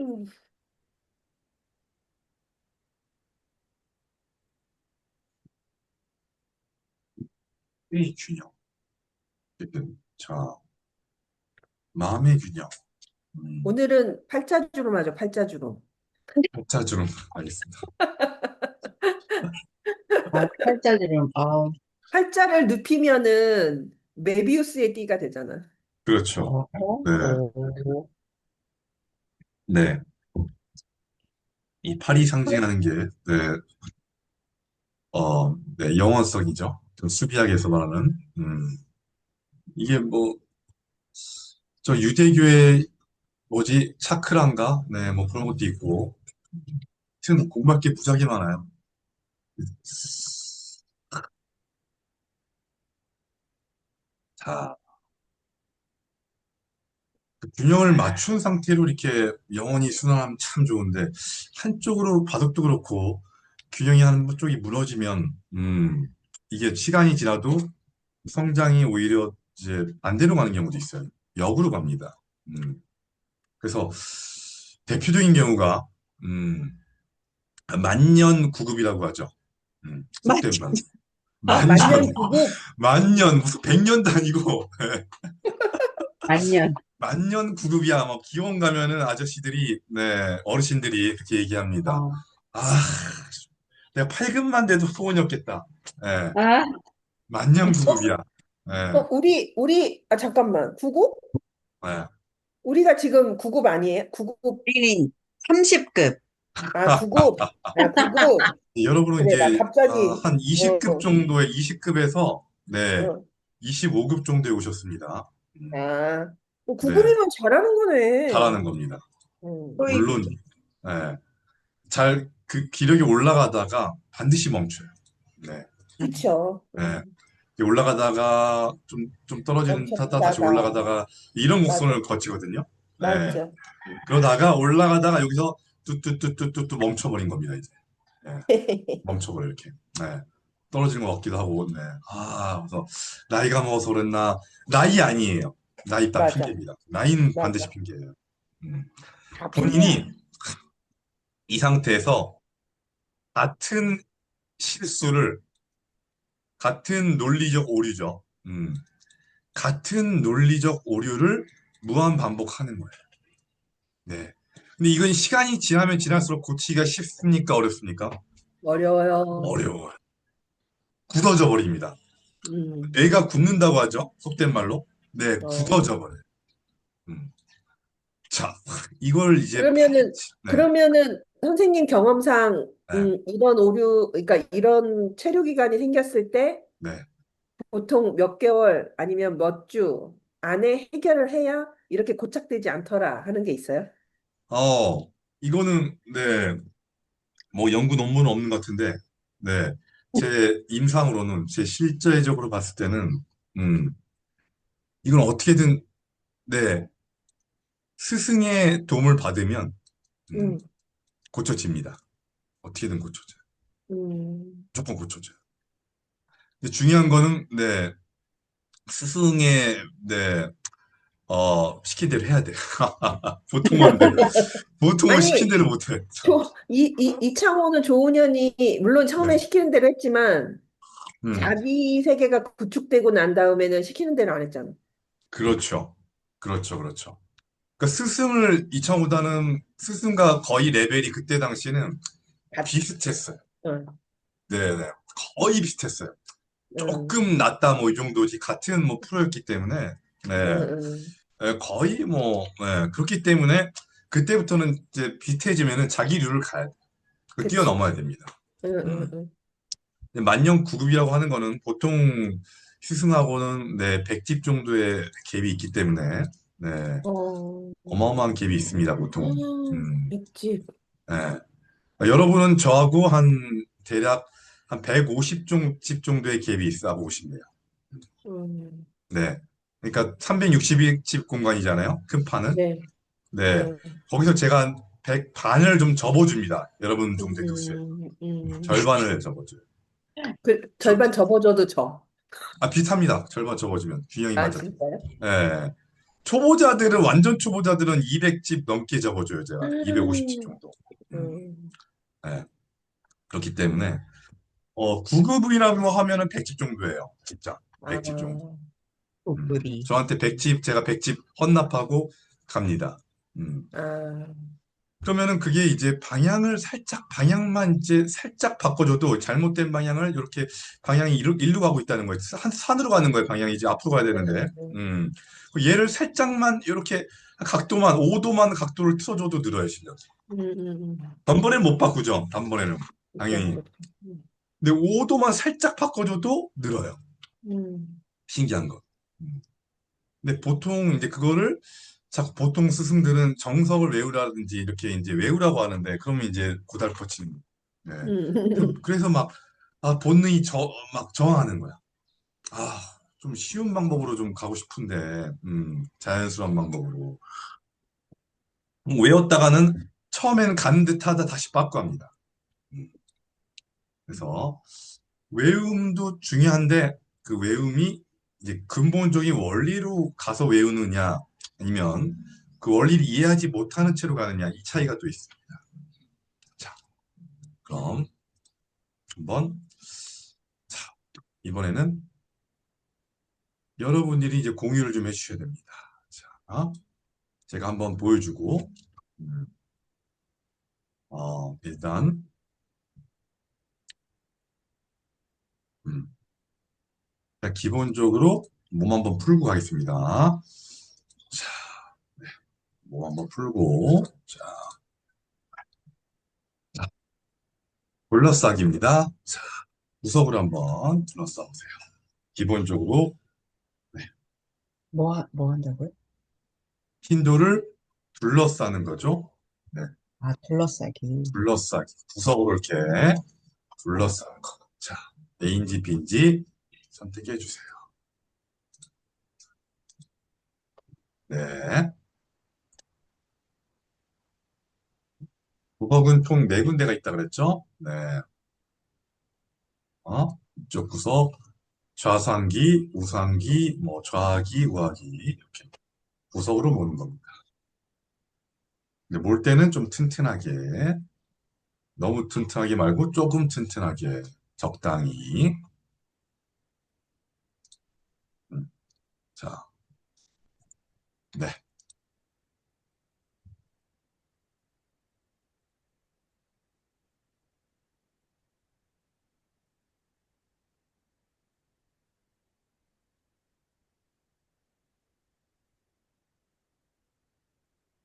음, 의 균형. 자, 마음의 균형. 음, 오늘은 팔자주름 하죠, 팔자주름. 자주름 하겠습니다. 팔자주름, 팔자를 눕히면은 메비우스의 띠가 되잖아. 그렇죠. 네, 어, 네. 이 팔이 상징하는 게, 네, 네, 영원성이죠. 좀 수비학에서 말하는, 이게 뭐, 저 유대교의 뭐지, 차크란가? 네, 뭐 그런 것도 있고. 하여튼 공부할 게 무지하게 많아요. 자, 그 균형을 맞춘 상태로 이렇게 영원히 순환하면 참 좋은데, 한쪽으로 바둑도 그렇고, 균형이 한쪽이 무너지면, 이게 시간이 지나도 성장이 오히려 이제 반대로 가는 경우도 있어요. 역으로 갑니다. 그래서 대표적인 경우가, 음, 만년구급이라고 하죠. 속된 맞죠. 말. 아, 만년, 만년구급. 만년, 무슨 100년도 아니고, 아니요. 만년구급이야. 뭐, 기원 가면은 아저씨들이, 네, 어르신들이 그렇게 얘기합니다. 어, 아, 내가 팔급만 돼도 소원이 없겠다. 예, 아, 만년구급이야. 예, 잠깐만. 구급? 예. 우리가 지금 구급 아니에요? 구급, 우리는 30급. 구급. 구급. 여러분은 그래, 나 이제, 갑자기, 한 어, 20급 정도의, 20급에서, 네, 어. 25급 정도에 오셨습니다. 아, 네, 구급이면 잘하는 거네. 잘하는 겁니다. 음. 거의, 물론, 예, 그 기력이 올라가다가 반드시 멈춰요. 네, 그쵸. 예. 올라가다가 좀 떨어지는 타다 다시 멈췄다가, 올라가다가 이런 맞아, 곡선을 거치거든요. 네. 맞죠. 그러다가 올라가다가 여기서 뚜뚜뚜뚜뚜뚜 멈춰버린 겁니다, 이제. 네. 멈춰버려, 이렇게. 네. 떨어지는 것 같기도 하고, 네. 그래서 나이가 먹어서 그랬나. 나이 아니에요. 나이 다 맞아, 핑계입니다. 나이는 반드시 맞아. 핑계예요. 음. 다 핑계야. 본인이 이 상태에서 같은 실수를, 같은 논리적 오류죠. 같은 논리적 오류를 무한 반복하는 거예요. 네. 근데 이건 시간이 지나면 지날수록 고치기가 쉽습니까? 어렵습니까? 어려워요. 어려워요. 굳어져 버립니다. 음. 뇌가 굳는다고 하죠. 속된 말로. 네, 어. 굳어져 버려요. 음. 자, 이걸 이제 그러면은, 네, 그러면은, 선생님 경험상, 네, 이런 오류, 그러니까 이런 체류 기간이 생겼을 때 네. 보통 몇 개월 아니면 몇 주 안에 해결을 해야 이렇게 고착되지 않더라 하는 게 있어요? 어, 이거는, 네, 뭐 연구 논문은 없는 것 같은데, 네, 제 임상으로는, 제 실제적으로 봤을 때는, 음, 이건 어떻게든, 네, 스승의 도움을 받으면, 음, 음, 고쳐집니다. 어떻게든 고쳐져요. 음. 무조건 고쳐져요. 근데 중요한 거는, 네, 스승의, 네, 시킨 대로 해야 돼요. 보통은 안 돼. 보통은 시킨 아니, 대로 못 해. 이창호는 조은현이 물론 네. 처음에 시키는 대로 했지만 음, 자기 세계가 구축되고 난 다음에는 시키는 대로 안 했잖아. 그렇죠. 그렇죠. 그렇죠. 그러니까 스승을 이창호다는 스승과 거의 레벨이 그때 당시에는 같, 비슷했어요. 응, 네네. 거의 비슷했어요. 응, 조금 낫다 뭐 이 정도지 같은 뭐 프로였기 때문에 응, 네. 응. 거의 뭐 네. 그렇기 때문에 그때부터는 이제 비슷해지면은 자기 류를 가야 돼. 그 그치. 뛰어넘어야 됩니다. 응, 응, 음. 응. 만년 9급이라고 하는 거는 보통 스승하고는 네, 100집 정도의 갭이 있기 때문에 네, 어, 어마어마한 갭이 있습니다, 보통. 음, 있지. 네. 여러분은 저하고 한 대략 한 150집 정도의 갭이 있다고 보시면 돼요. 음, 네. 그러니까 360집 공간이잖아요. 큰 판은. 네, 네. 네. 거기서 제가 한 100 반을 좀 접어줍니다. 여러분 정도 교수에. 음, 음. 절반을 접어줘요. 절반 접어줘도 져. 비슷합니다. 절반 접어주면 균형이 아, 맞아. 진짜요? 예. 초보자들은, 완전 초보자들은 200집 넘게 접어줘요, 제가. 250집 음, 정도. 음, 음, 네. 그렇기 때문에, 9급이라고 하면은 100집 정도예요. 진짜. 아, 100집 정도. 소급이. 저한테 100집, 제가 100집 헌납하고 갑니다. 음. 아, 그러면은 그게 이제 방향만 이제 살짝 바꿔줘도 잘못된 방향을 이렇게 방향이 일로 가고 있다는 거예요. 산으로 가는 거예요. 방향이 이제 앞으로 가야 되는데. 그 얘를 살짝만 이렇게 각도만, 5도만 각도를 틀어줘도 늘어요, 실력이. 단번에 못 바꾸죠. 단번에는. 그렇죠, 당연히. 그렇죠. 근데 5도만 살짝 바꿔줘도 늘어요. 음, 신기한 거. 음. 근데 보통 이제 그거를 자꾸 보통 스승들은 정석을 외우라든지 이렇게 이제 외우라고 하는데 그러면 이제 고달퍼치는 거예요. 네. 음, 그래서 막 본능이 막 저항하는 거야. 아, 좀 쉬운 방법으로 좀 가고 싶은데, 자연스러운 방법으로. 외웠다가는 처음에는 간 듯하다 다시 빠꾸 합니다. 음, 그래서 외움도 중요한데 그 외움이 이제 근본적인 원리로 가서 외우느냐 아니면 그 원리를 이해하지 못하는 채로 가느냐 이 차이가 또 있습니다. 자, 그럼 한번 자, 이번에는 여러분들이 이제 공유를 좀 해주셔야 됩니다. 자, 제가 한번 보여주고 음, 일단 음, 일단 기본적으로 몸 한번 풀고 가겠습니다. 자, 몸 한번 풀고 자, 둘러싸기입니다. 자, 구석을 한번 둘러싸 보세요. 기본적으로 네, 뭐 한다고요? 흰 돌을 둘러싸는 거죠. 네, 아, 둘러싸기. 둘러싸기. 구석으로 이렇게 둘러싸는 거. 자, A인지 B인지 선택해 주세요. 네. 구석은 총 네 군데가 있다 그랬죠? 네. 이쪽 구석, 좌상기, 우상기, 뭐 좌하기, 우하기 이렇게 구석으로 모는 겁니다. 근데 몰 때는 좀 튼튼하게, 너무 튼튼하게 말고 조금 튼튼하게, 적당히. 음, 자, 네.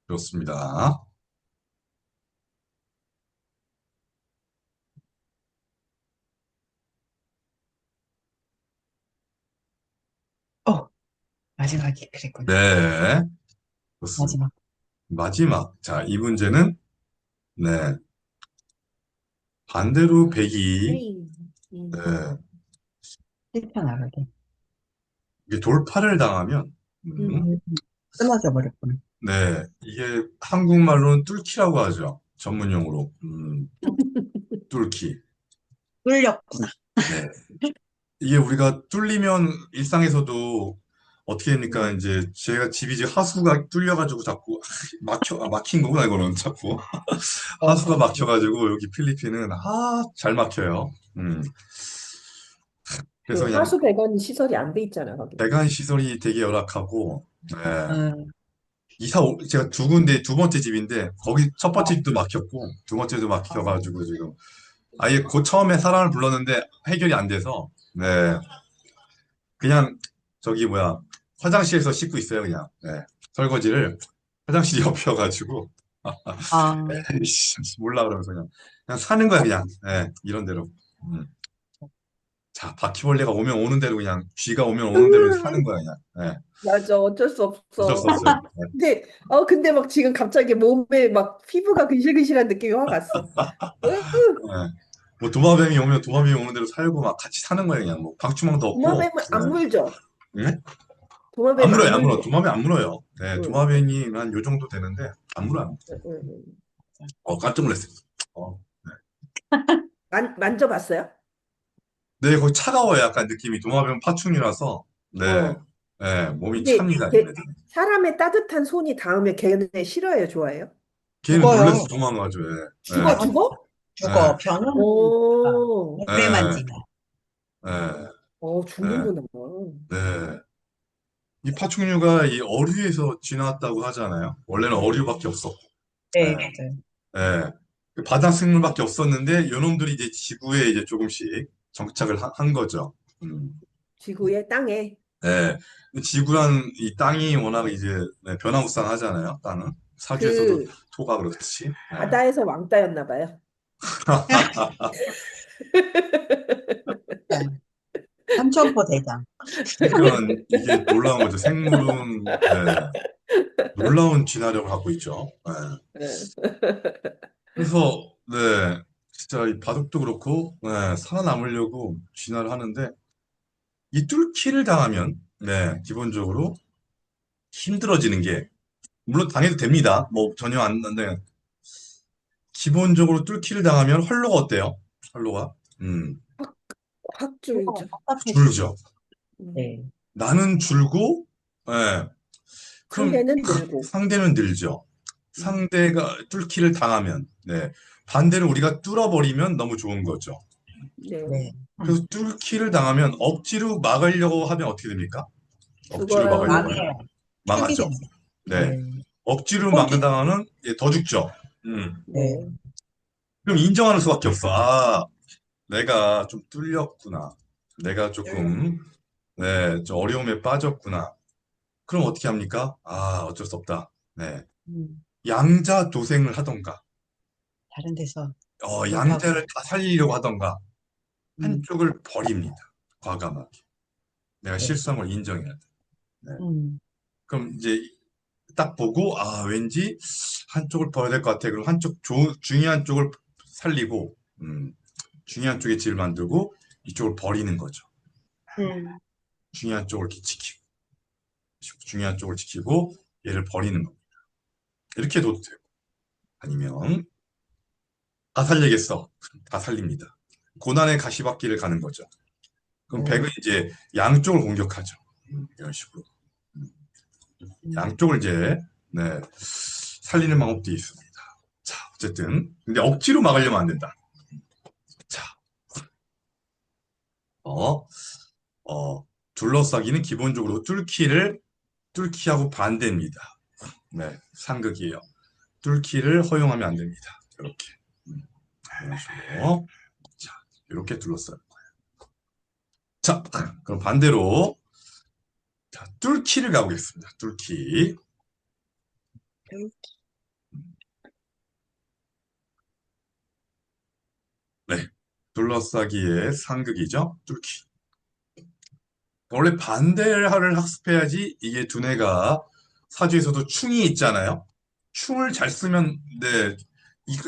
좋습니다. 어, 마지막이 그랬구나. 네. 좋습니다. 마지막. 마지막. 자, 이 문제는, 네. 반대로 백이, 헤이. 네. 뛰쳐나가게. 이게 돌파를 당하면, 음, 끊어져 버렸구나. 네. 이게 한국말로는 뚫기라고 하죠. 전문용어로. 뚫기. 뚫렸구나. 네. 이게 우리가 뚫리면 일상에서도 어떻게 됩니까? 이제 제가 집이 이제 하수가 뚫려가지고 자꾸 막힌 거구나, 이거는 자꾸. 하수가 막혀가지고 여기 필리핀은, 잘 막혀요. 그래서 그 그냥 하수배관 시설이 안 돼 있잖아, 거기. 배관 시설이 되게 열악하고, 네. 음, 제가 두 군데, 두 번째 집인데, 거기 첫 번째 어, 집도 막혔고, 두 번째도 어, 막혀가지고 지금, 아예 그 처음에 사람을 불렀는데 해결이 안 돼서, 네. 그냥, 저기 뭐야, 화장실에서 씻고 있어요, 그냥. 네. 설거지를 화장실 옆이어가지고, 아, 에이씨, 몰라, 그러면서 그냥 사는 거야, 그냥. 네, 이런 대로. 음. 자, 바퀴벌레가 오면 오는 대로 그냥, 쥐가 오면 오는 대로 사는 거야, 그냥. 네. 맞아, 어쩔 수 어쩔 수 없어. 없어요. 네. 근데 막 지금 갑자기 몸에 막 피부가 근실근실한 느낌이 확 왔어. 으, 네. 뭐 도마뱀이 오면 도마뱀이 오는 대로 살고 막 같이 사는 거예요, 그냥. 뭐 방충망도 없고. 도마뱀은 안 물죠? 네. 네? 도마뱀 안 물어요, 안 안 물어. 물죠? 도마뱀 안 물어요. 네, 응, 도마뱀이 한 요 정도 되는데 안 물어요. 응, 응. 응. 깜짝 놀랐어요. 어. 만져봤어요? 네, 거기 차가워요, 약간 느낌이. 도마뱀 파충이라서. 네. 어. 몸이 근데 찹니다, 얘네들. 사람의 따뜻한 손이 닿으면 걔네 싫어해요, 좋아해요? 걔는 놀라서 죽어요. 도망가죠. 죽어, 강아지 죽어? 죽어. 변형이니까. 오, 오래 만지면. 예, 예, 죽는구나. 네. 이 파충류가 이 어류에서 진화했다고 하잖아요. 원래는 어류밖에 없었고, 네, 예, 맞아요. 예. 그 바다 생물밖에 없었는데, 요놈들이 이제 지구에 이제 조금씩 정착을 한 거죠. 지구의 땅에. 예. 지구란 이 땅이 워낙 이제 변화무쌍하잖아요. 땅은 사주에서도 그, 토가 그렇듯이. 예. 바다에서 왕따였나 봐요. 네. 삼천포 대장. 그러니까 이게 놀라운 거죠. 생물은 놀라운 진화력을 갖고 있죠. 네. 그래서 진짜 이 바둑도 그렇고 살아남으려고 진화를 하는데 이 뚫기를 당하면 기본적으로 힘들어지는 게 물론 당해도 됩니다. 뭐 전혀 안 돼. 기본적으로 뚫기를 당하면 활로가 어때요? 활로가 확 그거 줄죠. 답답해지죠. 줄죠. 네. 나는 줄고 예, 그럼 상대는 늘고. 상대는 늘죠. 음, 상대가 뚫기를 당하면 반대로 우리가 뚫어버리면 너무 좋은 거죠. 네. 네. 그래서 뚫기를 당하면 억지로 막으려고 하면 어떻게 됩니까? 억지로 죽어요. 막으려고 하면 망해요. 망하죠. 쫄기됩니다. 네. 네. 억지로 포기. 막는다가는 더 죽죠. 네. 네. 그럼 인정하는 수밖에 없어. 아, 내가 좀 뚫렸구나. 내가 조금 좀 어려움에 빠졌구나. 그럼 어떻게 합니까? 아, 어쩔 수 없다. 음, 양자 도생을 하던가, 다른 데서 놀라고. 양자를 다 살리려고 하던가, 음, 한쪽을 버립니다. 과감하게. 내가 네. 실수한 걸 인정해야 돼. 네. 음, 그럼 이제 딱 보고, 아, 왠지 한쪽을 버려야 될 것 같아. 그럼 한쪽, 중요한 쪽을 살리고, 중요한 쪽에 질을 만들고, 이쪽을 버리는 거죠. 음, 중요한 쪽을 이렇게 지키고, 중요한 쪽을 지키고, 얘를 버리는 겁니다. 이렇게 둬도 되고, 아니면, 다 살리겠어. 다 살립니다. 고난의 가시밭길을 가는 거죠. 그럼 네. 백은 이제 양쪽을 공격하죠. 이런 식으로. 음, 음, 양쪽을 이제, 살리는 방법도 있습니다. 자, 어쨌든. 근데 억지로 막으려면 안 된다. 자, 어, 둘러싸기는 기본적으로 뚫기하고 반대입니다. 상극이에요. 뚫기를 허용하면 안 됩니다. 이렇게. 이런 식으로. 자, 이렇게 둘러싸요. 자, 그럼 반대로, 자, 뚫기를 가보겠습니다. 뚫기. 네. 둘러싸기의 상극이죠. 뚫기. 원래 반대를 학습해야지 이게 두뇌가 사주에서도 충이 있잖아요. 충을 잘 쓰면,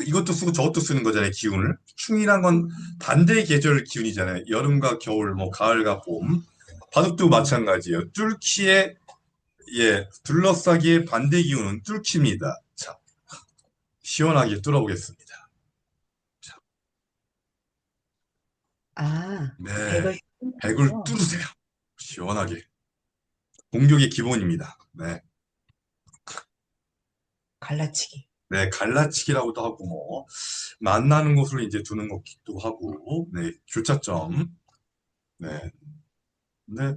이것도 쓰고 저것도 쓰는 거잖아요, 기운을. 충이란 건 반대의 계절 기운이잖아요. 여름과 겨울, 뭐, 가을과 봄. 바둑도 마찬가지예요. 둘러싸기의 반대 기운은 뚫기입니다. 자, 시원하게 뚫어보겠습니다. 자, 아, 네. 백을 백을 뚫는군요. 뚫으세요. 시원하게. 공격의 기본입니다. 갈라치기. 갈라치기라고도 하고, 뭐, 만나는 곳을 이제 두는 것기도 하고, 교차점. 네. 근데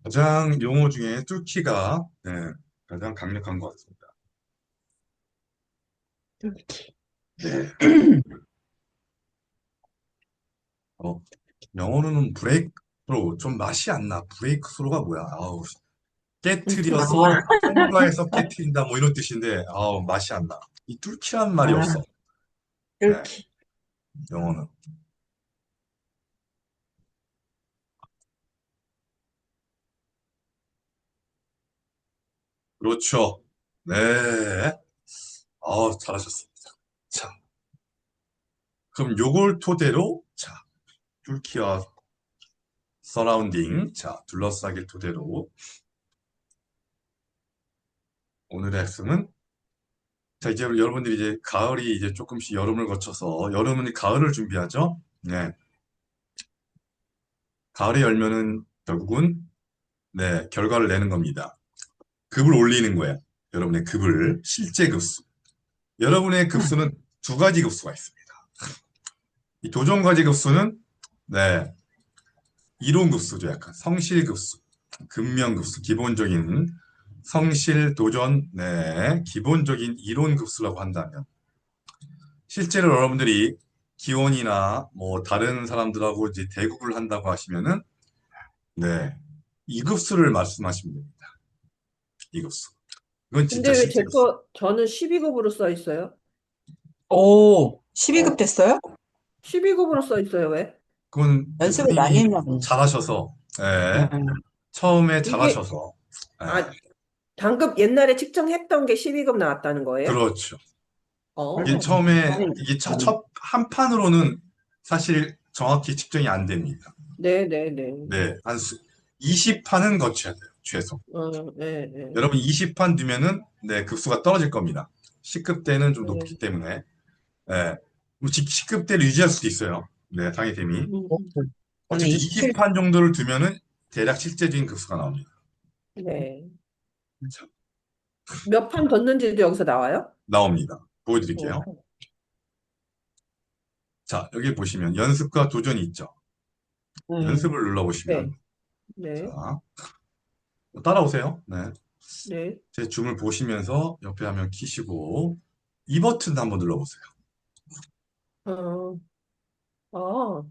가장 용어 중에 뚫기가, 가장 강력한 것 같습니다. 뚫기. 네. 어, 영어로는 브레이크로 좀 맛이 안 나. 브레이크 스로가 뭐야? 아우, 깨트려서, 통과해서 깨트린다, 뭐 이런 뜻인데, 아우, 맛이 안 나. 이 뚫기란 말이 아, 없어. 네, 뚫기. 영어는. 그렇죠. 네. 잘하셨습니다. 자, 그럼 요걸 토대로, 자, 뚫기와 서라운딩, 자, 둘러싸기를 토대로 오늘의 학습은, 자, 이제 여러분들이 이제 가을이 이제 조금씩 여름을 거쳐서 여름은 가을을 준비하죠. 가을에 열면은 결국은 네, 결과를 내는 겁니다. 급을 올리는 거예요. 여러분의 급을, 실제 급수. 여러분의 급수는 두 가지 급수가 있습니다. 이 도전과제 급수는, 네, 이론 급수죠. 약간 성실 급수, 근면 급수, 기본적인 성실, 도전, 네, 기본적인 이론 급수라고 한다면, 실제로 여러분들이 기원이나 뭐 다른 사람들하고 이제 대국을 한다고 하시면은, 네, 이 급수를 말씀하시면 됩니다. 이 급수. 이건 진짜 근데 왜 실제 급수. 저는 12급으로 써 있어요? 오, 12급 어, 됐어요? 12급으로 써 있어요, 왜? 그건 이제 연습을 많이 본인이 했나 보네. 잘하셔서, 예, 음, 처음에 이게, 잘하셔서, 아, 예, 단급 옛날에 측정했던 게 12급 나왔다는 거예요? 그렇죠. 이게 어, 처음에, 나는, 이게 첫 한 판으로는 사실 정확히 측정이 안 됩니다. 네네네. 네, 20판은 거쳐야 돼요, 최소. 네, 네. 여러분 20판 뒤면은, 네, 급수가 떨어질 겁니다. 10급 때는 좀 네. 높기 때문에, 예, 10급 때를 유지할 수도 있어요. 네, 당연히. 음, 저는 어쨌든 27, 20판 정도를 두면은 대략 실제적인 급수가 나옵니다. 네. 자, 몇 판 뒀는지도 여기서 나와요? 나옵니다. 어, 보여드릴게요. 자, 여기 보시면 연습과 도전이 있죠. 연습을 네, 눌러보시면, 네, 자, 따라오세요. 네. 네. 제 줌을 보시면서 옆에 화면 키시고, 이 버튼 한번 눌러보세요. 어, 아,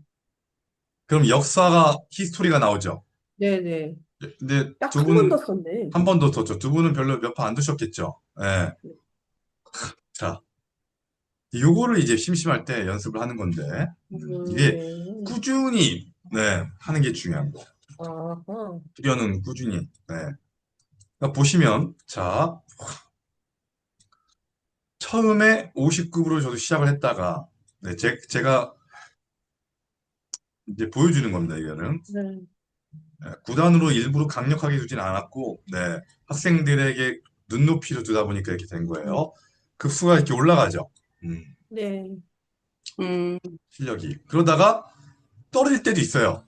그럼 역사가, 히스토리가 나오죠. 네네. 근데 딱 두 한 번 더 분, 썼네. 한 번 더 뒀죠. 두 분은 별로 몇 판 안 두셨겠죠. 예. 자, 요거를 이제 심심할 때 연습을 하는 건데, 이게 네. 꾸준히, 네, 하는 게 중요한 거예요. 아하. 수련은 꾸준히. 네. 그러니까 보시면, 자, 처음에 50급으로 저도 시작을 했다가, 네, 제가 이제 보여주는 겁니다, 이거는. 네. 네, 구단으로 일부러 강력하게 두진 않았고, 네, 학생들에게 눈높이로 두다 보니까 이렇게 된 거예요. 급수가 이렇게 올라가죠. 네. 음, 실력이. 그러다가 떨어질 때도 있어요.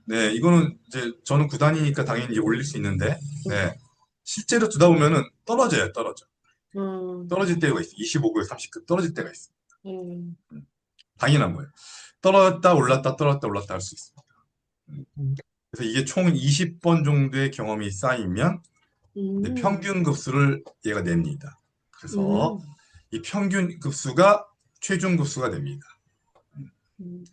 네, 이거는 이제 저는 구단이니까 당연히 이제 올릴 수 있는데, 네, 실제로 두다 보면은 떨어져요, 떨어져. 음, 떨어질 때가 있어. 25급, 30급 떨어질 때가 있어. 음, 당연한 거예요. 떨어졌다, 올랐다, 떨어졌다, 올랐다 할 수 있습니다. 음. 그래서 이게 총 20번 정도의 경험이 쌓이면 이제 음, 평균 급수를 얘가 냅니다. 그래서 음, 이 평균 급수가 최종 급수가 됩니다.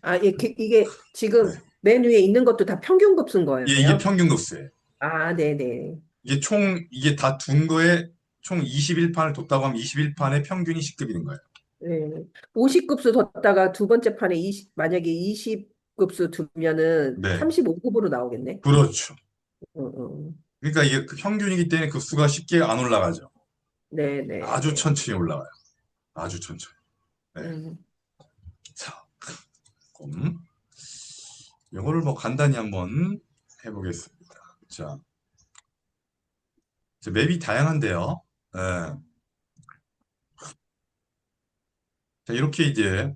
아, 이게 지금 네. 맨 위에 있는 것도 다 평균급 쓴 이게 거예요? 평균 급수예요. 아, 네네. 이게 다 둔 거에 총 21판을 뒀다고 하면 21판의 평균이 10급이 된 거예요. 네. 50급수 뒀다가 두 번째 판에 만약에 20급수 두면은 네. 35급으로 나오겠네. 그렇죠. 어, 어. 그러니까 이게 그 평균이기 때문에 급수가 쉽게 안 올라가죠. 아주 네네. 천천히 올라가요. 아주 천천히. 네. 음, 자, 그럼 이거를 뭐 간단히 한번 해보겠습니다. 자, 이제 맵이 다양한데요. 네. 자, 이렇게 이제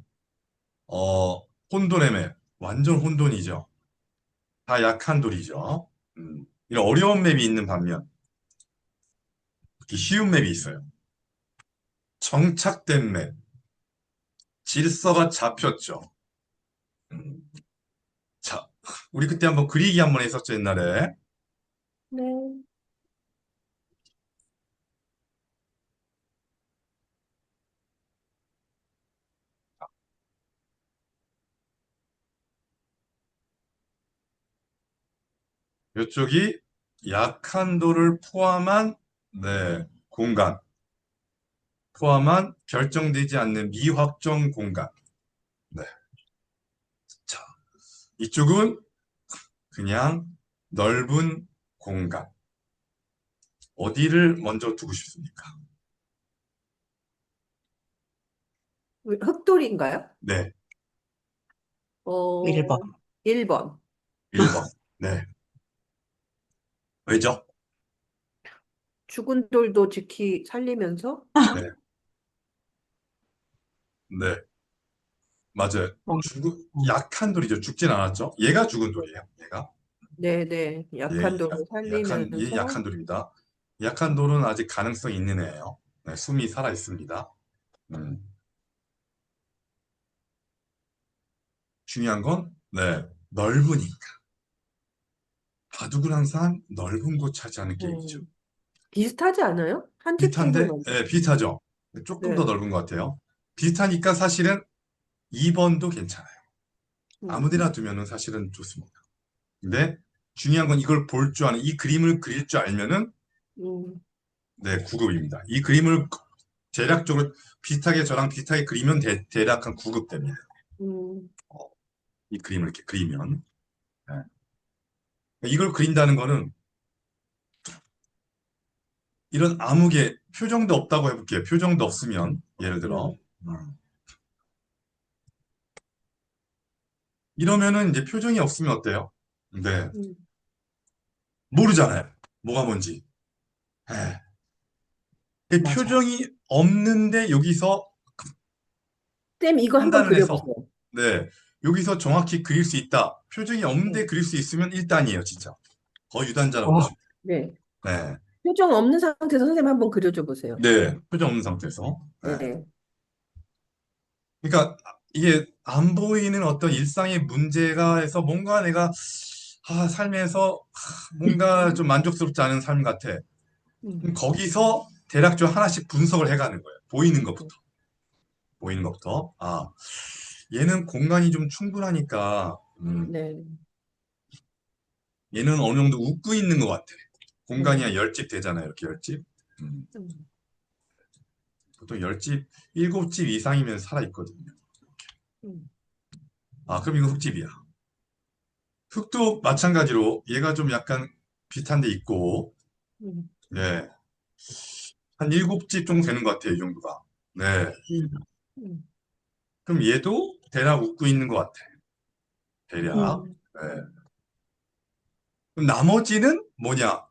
혼돈의 맵, 완전 혼돈이죠. 다 약한 돌이죠. 이런 어려운 맵이 있는 반면 이렇게 쉬운 맵이 있어요. 정착된 맵, 질서가 잡혔죠. 음, 자, 우리 그때 한번 그리기 한번 했었죠, 옛날에. 네. 이쪽이 약한 돌을 포함한, 네, 공간, 포함한 결정되지 않는 미확정 공간. 네. 자, 이쪽은 그냥 넓은 공간. 어디를 먼저 두고 싶습니까? 흑돌인가요? 네, 일 1번. 1번. 1번. 네. 왜죠? 죽은 돌도 살리면서, 네, 네, 맞아요. 어, 약한 돌이죠. 죽진 않았죠. 얘가 죽은 돌이에요. 얘가. 네네. 예, 약한 도로 예, 살리면서, 약한 돌입니다. 약한 돌은 아직 가능성이 있는 애예요. 네, 숨이 살아 있습니다. 음, 중요한 건, 네, 넓으니까. 바둑은 항상 넓은 곳 차지하는 게임이죠. 음, 비슷하지 않아요? 한 집 정도 비슷한데, 넘어. 예, 비슷하죠. 조금 더 네. 넓은 것 같아요. 비슷하니까 사실은 2번도 괜찮아요. 아무 음, 데나 두면은 사실은 좋습니다. 근데 중요한 건 이걸 볼 줄 아는, 이 그림을 그릴 줄 알면은, 음, 네, 9급입니다. 이 그림을 대략적으로 비슷하게 저랑 비슷하게 그리면 대략 한 9급 됩니다. 음, 이 그림을 이렇게 그리면. 네. 이걸 그린다는 거는 이런 암흑의 표정도 없다고 해볼게요. 표정도 없으면, 예를 들어. 음, 이러면은 이제 표정이 없으면 어때요? 네. 음. 모르잖아요. 뭐가 뭔지. 예. 이 맞아. 표정이 없는데 여기서 쌤, 이거 한번 판단을 해서, 그려보세요. 네. 여기서 정확히 그릴 수 있다. 표정이 없는데 네. 그릴 수 있으면 1단이에요, 진짜. 거의 유단자라고 와, 보시면 네. 돼요. 네. 표정 없는 상태에서 선생님 한번 그려줘 보세요. 네. 표정 없는 상태에서. 네. 네. 그러니까 이게 안 보이는 어떤 일상의 문제가 해서 뭔가 내가 삶에서 뭔가 좀 만족스럽지 않은 삶 같아. 음, 그럼 거기서 대략적으로 하나씩 분석을 해가는 거예요. 보이는 것부터. 보이는 것부터. 얘는 공간이 좀 충분하니까, 네. 얘는 어느 정도 웃고 있는 것 같아. 공간이 한 음, 10집 되잖아요. 이렇게 10집. 음, 음, 보통 10집, 7집 이상이면 살아있거든요. 음, 그럼 이거 흙집이야. 흙도 마찬가지로 얘가 좀 약간 비슷한 데 있고, 음, 네. 한 7집 정도 되는 것 같아요. 이 정도가. 네. 음, 음, 그럼 얘도 대략 웃고 있는 것 같아. 대략. 음, 네. 그럼 나머지는 뭐냐?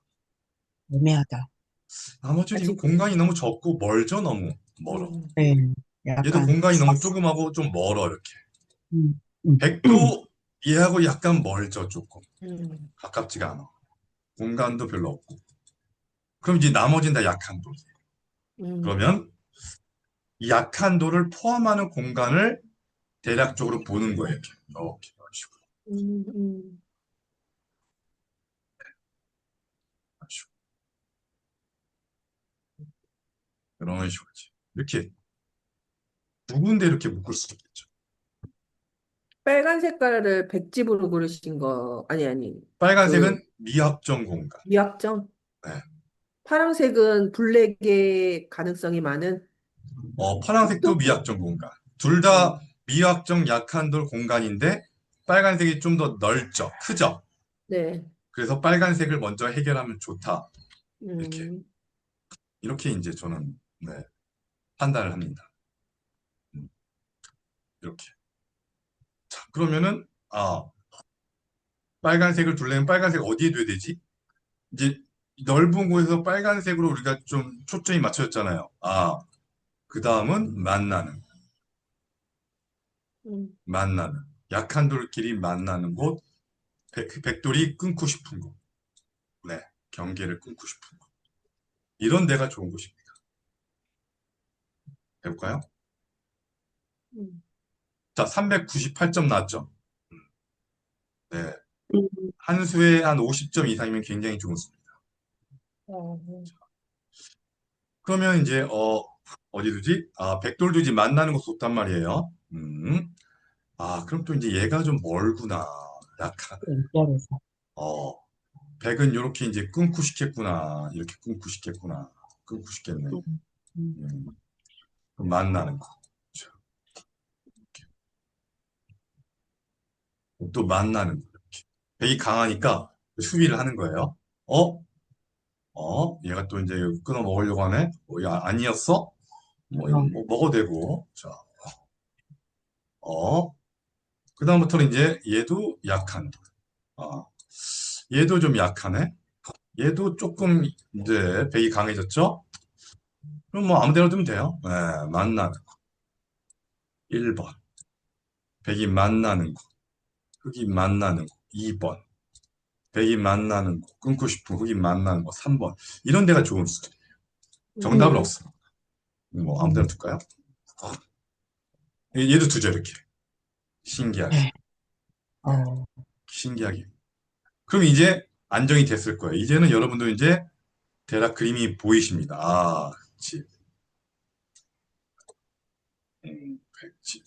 애매하다. 나머지는 이거 아직, 공간이 너무 적고 멀죠? 너무 멀어. 음, 네, 얘도 약간, 공간이 너무 조그마고 좀 멀어, 이렇게. 음, 음, 백도 얘하고 약간 멀죠, 조금. 음, 가깝지가 않아. 공간도 별로 없고. 그럼 이제 나머지는 다 약한 돌. 음, 그러면 이 약한 돌을 포함하는 공간을 대략적으로 보는 거예요. 이렇게 이런 식으로. 음. 이런 식으로. 이런 식으로. 이렇게 두 군데 이렇게 묶을 수 있겠죠. 빨간 색깔을 백집으로 그리신 거, 아니, 그, 빨간색은 미합정 공간. 미확정? 네. 파란색은 블랙의 가능성이 많은 파란색도 흑도? 미합정 공간. 둘 다 음, 미합정 약한 돌 공간인데 빨간색이 좀 더 넓죠. 크죠. 네. 그래서 빨간색을 먼저 해결하면 좋다. 이렇게. 음, 이렇게 이제 저는 네, 판단을 합니다. 음, 이렇게. 자, 그러면은 빨간색을 둘레면 빨간색 어디에 둬야 되지? 이제 넓은 곳에서 빨간색으로 우리가 좀 초점이 맞춰졌잖아요. 그 다음은 만나는, 음, 만나는. 약한 돌끼리 만나는 곳, 백돌이 끊고 싶은 곳. 네, 경계를 끊고 싶은 곳. 이런 데가 좋은 곳입니다. 해볼까요? 음. 자, 398점 나왔죠? 네. 음, 한 수에 한 50점 이상이면 굉장히 좋은 수입니다. 어, 그러면 이제, 어디 두지? 백돌 두지 만나는 곳 좋단 말이에요. 그럼 또 이제 얘가 좀 멀구나. 약하네. 연결해서. 어, 백은 이렇게 이제 끊고 싶겠구나. 이렇게 끊고 싶겠구나. 끊고 싶겠네. 음, 음, 음, 그럼 만나는 거. 그렇죠. 또 만나는 거. 이렇게. 백이 강하니까 수비를 하는 거예요. 어? 얘가 또 이제 끊어 먹으려고 하네? 야, 아니었어? 뭐, 이거 어, 뭐 먹어도 되고. 자, 어. 그다음부터는 이제 얘도 약한 돌. 얘도 좀 약하네. 얘도 조금 이제 백이 강해졌죠? 그럼 뭐 아무 데나 두면 돼요. 네, 만나는 거. 1번. 백이 만나는 거. 흑이 만나는 거. 2번. 백이 만나는 곳, 끊고 싶은 흑인 만나는 곳, 3번. 이런 데가 좋은 수준이에요. 정답은 음, 없어. 뭐, 아무 데나 둘까요? 얘도 두죠, 이렇게. 신기하게. 네. 어, 신기하게. 그럼 이제 안정이 됐을 거예요. 이제는 여러분도 이제 대략 그림이 보이십니다. 아, 그렇지. 그렇지.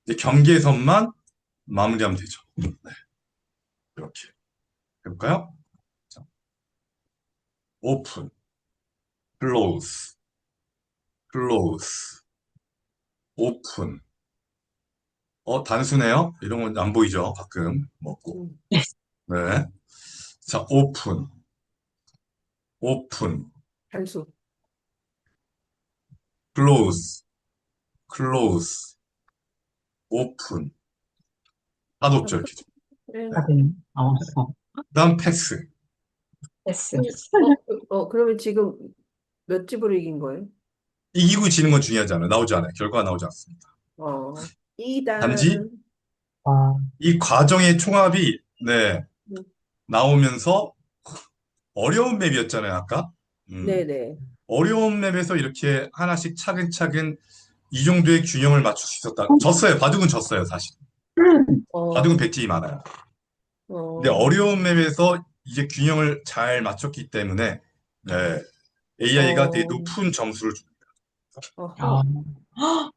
이제 경계선만 마무리하면 되죠. 네, 이렇게. 해볼까요? 자, 오픈, 클로즈, 클로즈, 오픈. 단수네요? 이런 건 안 보이죠? 가끔. 먹고. 음, 네. 자, 오픈, 오픈, 단수. 클로즈, 클로즈, 오픈. 하도 없죠, 이렇게. 네. 음. 그다음 패스. 패스. 그러면 지금 몇 집으로 이긴 거예요? 이기고 지는 건 중요하지 않아요. 나오지 않아요. 결과가 나오지 않습니다. 단지 이단. 아, 이 과정의 총합이, 네, 음, 나오면서 어려운 맵이었잖아요, 아까. 음, 네네. 어려운 맵에서 이렇게 하나씩 차근차근 이 정도의 균형을 맞출 수 있었다. 졌어요. 바둑은 졌어요, 사실. 바둑은 어, 백지이 많아요. 근데 어, 어려운 맵에서 이제 균형을 잘 맞췄기 때문에, 네, AI가 되게 어, 높은 점수를 줍니다. 아,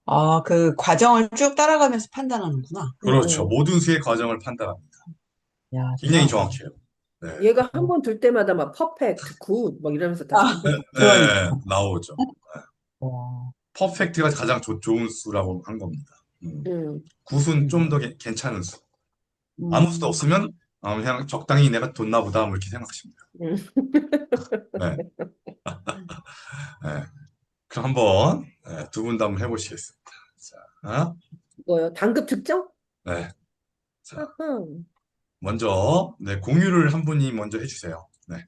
어허. 그 과정을 쭉 따라가면서 판단하는구나. 그렇죠. 어. 모든 수의 과정을 판단합니다. 야, 굉장히 대단하다. 정확해요. 네, 얘가 한 어, 번 둘 때마다 막 퍼펙트, 굿, 막 이러면서 다 아, 네, 나오고. 그러니까. 네, 나오죠. 와, 퍼펙트가 가장 좋은 수라고 한 겁니다. 음, 굿은 음, 좀 더 괜찮은 수. 아무 수도 음, 없으면 그냥 적당히 내가 뒀나 보다 뭐 이렇게 생각하시면 돼요. 음. 네, 네. 그럼 한번 두 분 다 한번 해보시겠습니다. 자, 뭐요? 단급 측정? 네, 자, 아하. 먼저 네, 공유를 한 분이 먼저 해주세요. 네,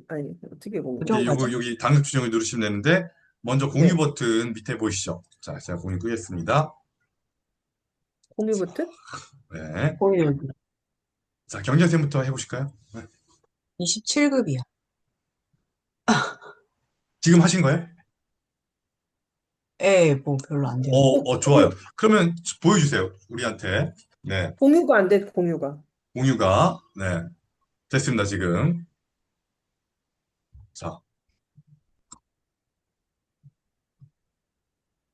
아니, 어떻게 보면. 부정 이제 과정? 여기 당근 추정을 누르시면 되는데 먼저 공유 네. 버튼 밑에 보이시죠? 자, 제가 공유 끄겠습니다. 공유 버튼? 네, 공유 자 경제생부터 해보실까요? 네. 27급이야. 지금 하신 거예요? 예, 뭐 별로 안 되는데. 좋아요. 그러면 보여주세요. 우리한테. 네, 공유가 안 돼, 공유가. 공유가 네 됐습니다. 지금. 자,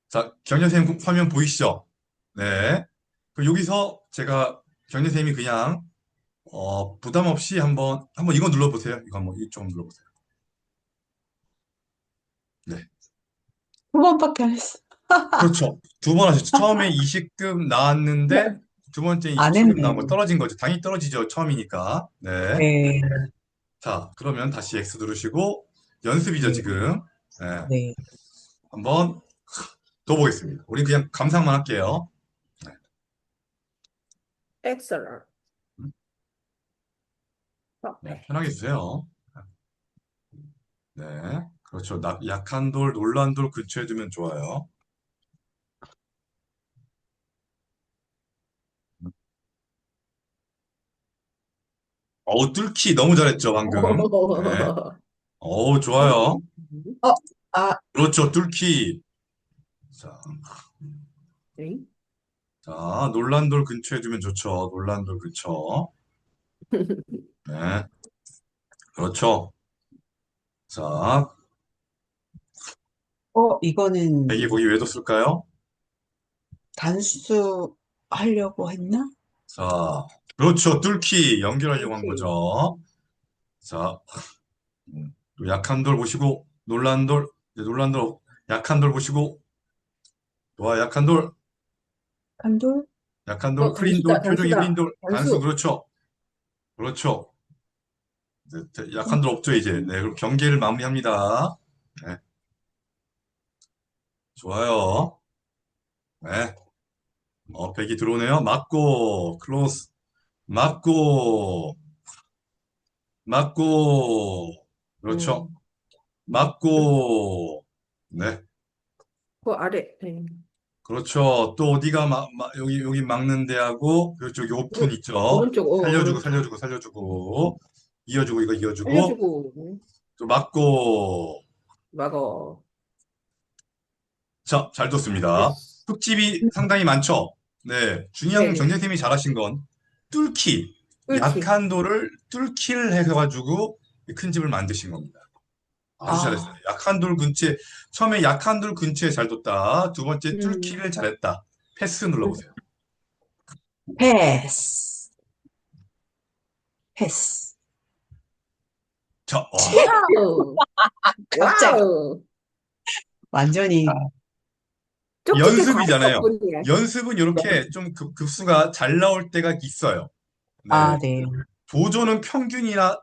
자, 경제생 화면 보이시죠? 네. 그럼 여기서 제가 경제생이 그냥 부담 없이 한번 이거 눌러보세요. 이거 한번 이쪽 눌러보세요. 네. 두 번밖에 안 했어. 그렇죠. 두 번 하셨죠. 처음에 20급 나왔는데 네. 두 번째 안 27급 나온 했네. 거 떨어진 거죠. 당연히 떨어지죠. 처음이니까. 네. 네, 자, 그러면 다시 X 누르시고 연습이죠, 네, 지금. 네. 네. 한번 더 보겠습니다. 우리 그냥 감상만 할게요. 네. 엑셀런. 네, 퍼펙트. 편하게 주세요. 네. 그렇죠. 약한 돌, 놀란 돌 근처에 두면 좋아요. 뚫기 너무 잘했죠, 방금. 네. 좋아요. 어, 아, 그렇죠, 뚫기. 자, 에이? 자, 놀란 돌 근처에 두면 좋죠. 놀란 돌 근처. 네. 그렇죠. 자, 이거는 백이 거기 왜 뒀을까요? 단수 하려고 했나? 자, 그렇죠. 뚫기 연결하려고 한 그렇지. 거죠. 자, 또 약한 돌 보시고, 놀란 돌, 이제 놀란 돌, 약한 돌 보시고, 와, 간돌? 약한 돌, 흐린 단수다, 돌, 표정이 흐린 단수다. 돌, 단수, 단수. 그렇죠. 그렇죠. 이제 약한 돌 없죠, 이제. 네, 그럼 경기를 마무리합니다. 네, 좋아요. 네, 백이 들어오네요. 맞고, 클로스, 맞고, 맞고, 그렇죠. 음. 맞고, 네, 그 아래. 네. 그렇죠. 또 어디가 여기 막는 데하고, 그리고 저기 오픈 있죠. 오른쪽, 살려주고, 오른쪽. 살려주고, 살려주고, 이어주고, 이거 이어주고, 살려주고, 또 막고. 막어. 자, 잘 뒀습니다. 됐어. 흙집이 상당히 많죠? 네. 중요한 건 네네. 정재팀이 잘하신 건 뚫기. 뚫기. 약한 돌을 뚫기를 해가지고 이 큰 집을 만드신 겁니다. 아주 잘했어요. 아, 약한 돌 근처에, 처음에 약한 돌 근처에 잘 뒀다. 두 번째 음, 뚫기를 잘했다. 패스 눌러보세요. 패스. 패스. 자, 와우. 갑자기. 와우. 완전히. 쪽집게 연습이잖아요. 과학덕분이야. 연습은 이렇게 좀 급수가 잘 나올 때가 있어요. 네. 아, 네. 도전은 평균이나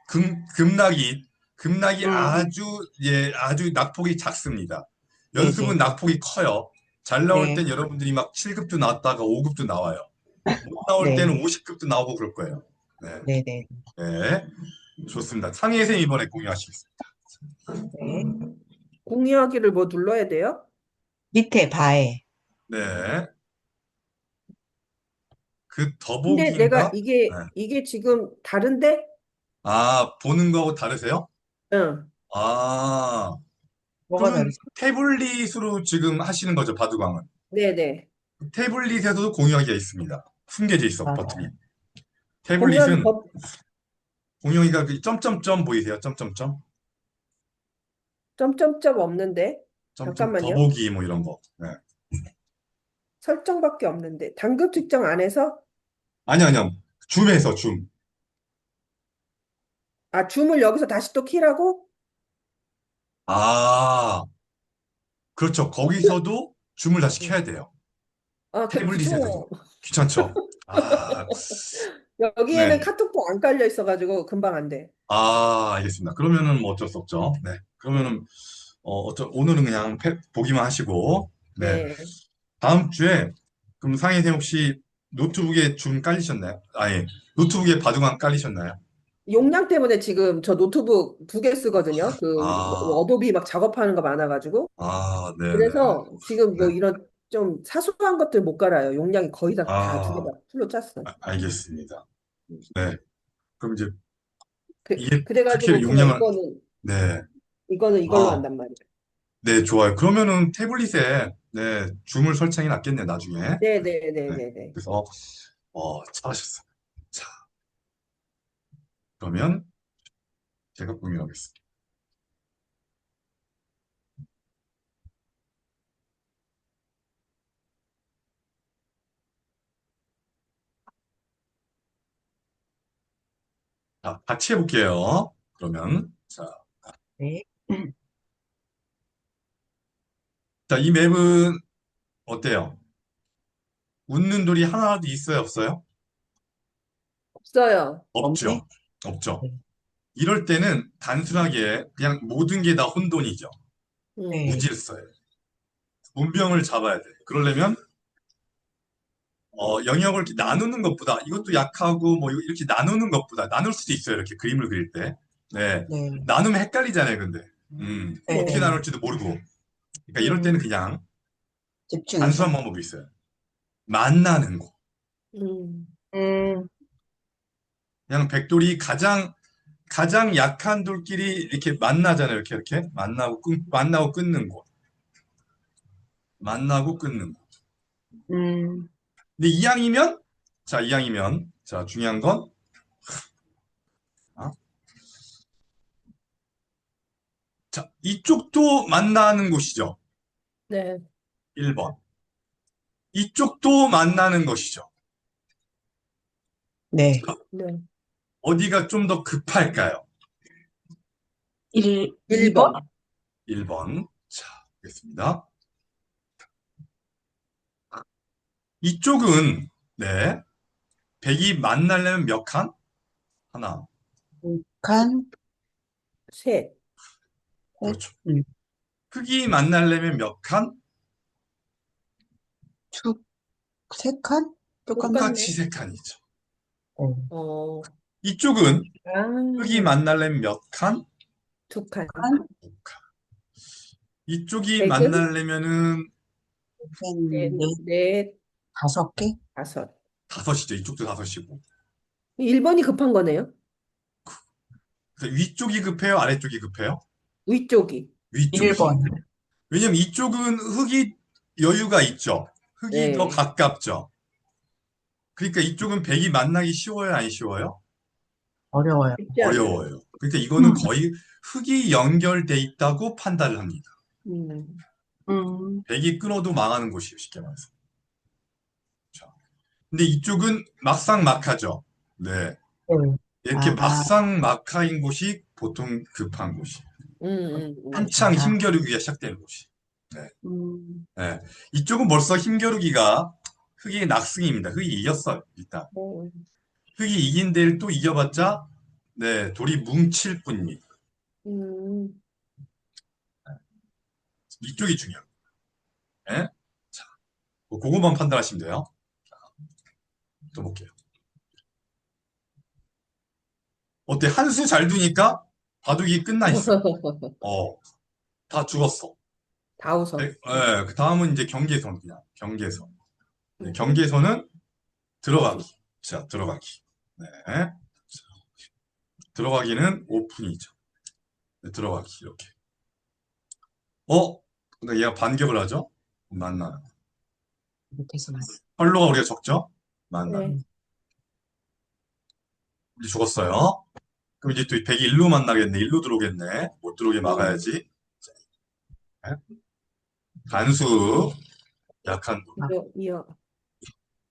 급락이 음, 아주 낙폭이 작습니다. 네네. 연습은 낙폭이 커요. 잘 나올 네. 땐 여러분들이 막 7급도 나왔다가 5급도 나와요. 못 나올 네. 때는 50급도 나오고 그럴 거예요. 네. 네네. 네. 좋습니다. 상혜 선생님 이번에 공유하시겠습니다. 네. 공유하기를 뭐 눌러야 돼요? 밑에 바에. 네. 그 근데 내가 더보기인가? 네. 이게 지금 다른데? 아, 보는 거하고 다르세요? 응. 아, 뭐가 그러면 다르지? 태블릿으로 지금 하시는 거죠, 바둑왕은? 네네. 태블릿에서도 공유하기가 있습니다. 숨겨져 있어, 아, 버튼이. 공유하기 태블릿은 공유하기가 그 점점점 보이세요? 점점점? 점점점 없는데? 점점 잠깐만요. 더보기 뭐 이런 거. 네. 설정밖에 없는데. 단급 측정 안에서? 아니요. 줌에서 줌. 아, 줌을 여기서 다시 또 키라고? 아, 그렇죠. 거기서도 줌을 다시 응. 켜야 돼요. 아, 그 귀찮아요. 태블릿에서도. 귀찮죠? 아, 여기에는 네. 카톡도 안 깔려 있어가지고 금방 안 돼. 아, 알겠습니다. 그러면은 뭐 어쩔 수 없죠. 네. 그러면은, 오늘은 그냥 보기만 하시고, 네. 네. 다음 주에, 그럼 상혜쌤 혹시 노트북에 줌 깔리셨나요? 아예, 노트북에 바둑왕 깔리셨나요? 용량 때문에 지금 저 노트북 2개 쓰거든요. 아, 어도비 막 작업하는 거 많아가지고. 네네. 그래서 지금 네. 뭐 이런 좀 사소한 것들 못 갈아요. 용량이 거의 다 2개 아, 다 풀로 찼어. 알겠습니다. 네. 그럼 이제 그, 이게 그렇게 그래가지고 그냥 용량을, 네. 이거는 이걸로 아, 한단 말이에요. 네, 좋아요. 그러면은 태블릿에, 네, 줌을 설정이 낫겠네, 나중에. 네. 네네네네네. 그래서, 잘하셨어요. 자, 그러면 제가 공유하겠습니다. 자, 같이 해볼게요. 그러면, 네. 자, 이 맵은 어때요? 웃는 돌이 하나라도 있어요, 없어요? 없어요. 없네? 없죠. 없죠. 네. 이럴 때는 단순하게 그냥 모든 게 다 혼돈이죠. 음, 네. 무질서예요. 문병을 잡아야 돼. 그러려면 영역을 이렇게 나누는 것보다 이것도 약하고 뭐 이렇게 나누는 것보다 나눌 수도 있어요. 이렇게 그림을 그릴 때. 네. 네. 나누면 헷갈리잖아요, 근데. 어떻게 네네. 네. 나눌지도 모르고. 그러니까 이럴 때는 음, 그냥 단순한 집중해서. 방법이 있어요. 만나는 거. 음, 음, 그냥 백돌이 가장 약한 돌끼리 이렇게 만나잖아요. 이렇게 만나고 끊는 거. 만나고 끊는 거. 음, 근데 이왕이면 자, 중요한 건 아, 자, 이쪽도 만나는 곳이죠. 네. 1번. 이쪽도 만나는 것이죠. 네. 네. 어디가 좀 더 급할까요? 2번? 1번. 1번. 자, 보겠습니다. 이쪽은, 네, 백이 만나려면 몇 칸? 하나. 칸, 셋. 셋, 그렇죠. 음, 흑이 만나려면 몇 칸? 축, 세 칸? 똑같네. 똑같이 똑같네. 세 칸이죠. 어, 어, 이쪽은 흑이 아, 만나려면 몇 칸? 2칸. 칸? 두 칸. 이쪽이 백은 만나려면은 셋, 넷, 넷, 넷, 5개? 다섯. 다섯이죠. 이쪽도 다섯이고. 1번이 급한 거네요. 그래서 위쪽이 급해요? 아래쪽이 급해요? 위쪽이. 위쪽이. 1번. 왜냐면 이쪽은 흙이 여유가 있죠. 흙이 더 네. 가깝죠. 그러니까 이쪽은 백이 만나기 쉬워요? 안 쉬워요? 어려워요. 쉽지 않아요. 어려워요. 그러니까 이거는 거의 흙이 연결돼 있다고 판단을 합니다. 음. 백이 끊어도 망하는 곳이에요. 쉽게 말해서. 자, 근데 이쪽은 막상막하죠. 네. 네. 이렇게 아, 막상막하인 곳이 보통 급한 곳이에요. 한창 진짜. 힘겨루기가 시작되는 곳이. 네. 음, 네. 이쪽은 벌써 힘겨루기가 흙이 낙승입니다. 흙이 이겼어요. 일단. 어, 흙이 이긴 데를 또 이겨봤자 네, 돌이 뭉칠 뿐입니다. 음. 이쪽이 중요해요. 네? 자, 그거만 판단하시면 돼요. 또 볼게요. 어때? 한 수 잘 두니까 바둑이 끝나 있어. 다 죽었어. 다 웃어. 네, 그 다음은 이제 경계선, 그냥. 경계선. 네, 경계선은 들어가기. 자, 들어가기. 네. 자, 들어가기는 오픈이죠. 네, 들어가기, 이렇게. 근데 얘가 반격을 하죠? 만나. 밑에서 만 펄로가 우리가 적죠? 만나. 네. 이제 죽었어요. 그럼 이제 또 백이 일로 만나겠네. 일로 들어오겠네. 못 들어오게 막아야지. 네. 단수. 약한 분. 이어.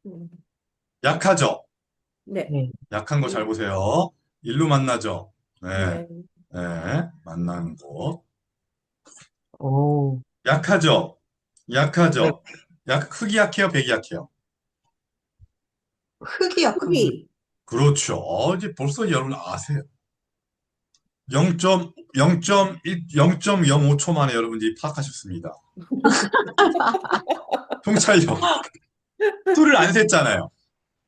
음. 약하죠? 네. 네. 약한 거 잘 보세요. 일로 만나죠? 네. 네. 네. 만나는 곳. 오, 약하죠? 네. 약하죠? 흙이 약해요? 백이 약해요? 흙이 약한 거. 흙이. 그렇죠. 이제 벌써 여러분 아세요. 0.0.1, 0.05초 만에 여러분들이 파악하셨습니다. 통찰력. 수를 안 셌잖아요.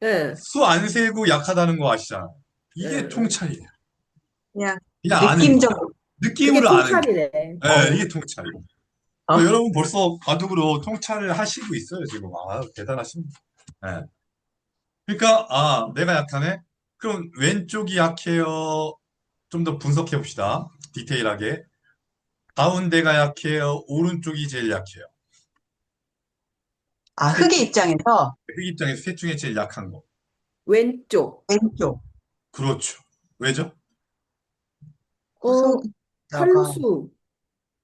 네. 수 안 세고 약하다는 거 아시잖아요. 이게 네. 통찰이에요. 그냥 그냥 아는 거예요. 느낌적으로. 그게 느낌으로 아는 거예요. 통찰이래. 네, 이게 통찰이에요. 어, 여러분 벌써 바둑으로 통찰을 하시고 있어요, 지금. 대단하십니다. 네. 그러니까, 내가 약하네? 그럼 왼쪽이 약해요? 좀 더 분석해 봅시다. 디테일하게. 가운데가 약해요? 오른쪽이 제일 약해요? 흙의 입장에서 그 입장에서 셋 중에 제일 약한 거. 왼쪽. 왼쪽. 그렇죠. 왜죠? 어, 구석에다가 펄수.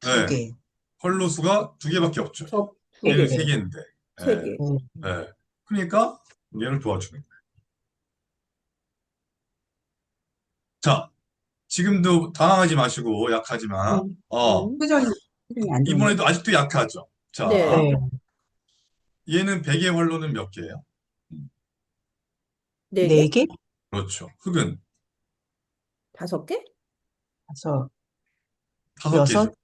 두 네. 개. 헐로수가 두 개밖에 없죠. 두 세 얘는 개. 세 개인데. 세 네. 개. 네. 그러니까 얘를 도와주는 거예요. 자, 지금도 당황하지 마시고 약하지만 음. 표정이 안 좋은데? 이번에도 아직도 약하죠. 자, 네. 네. 얘는 백의 활로는 몇 개예요? 네 네 개? 개? 그렇죠. 흙은 5개? 다섯, 다섯 개죠. 여섯,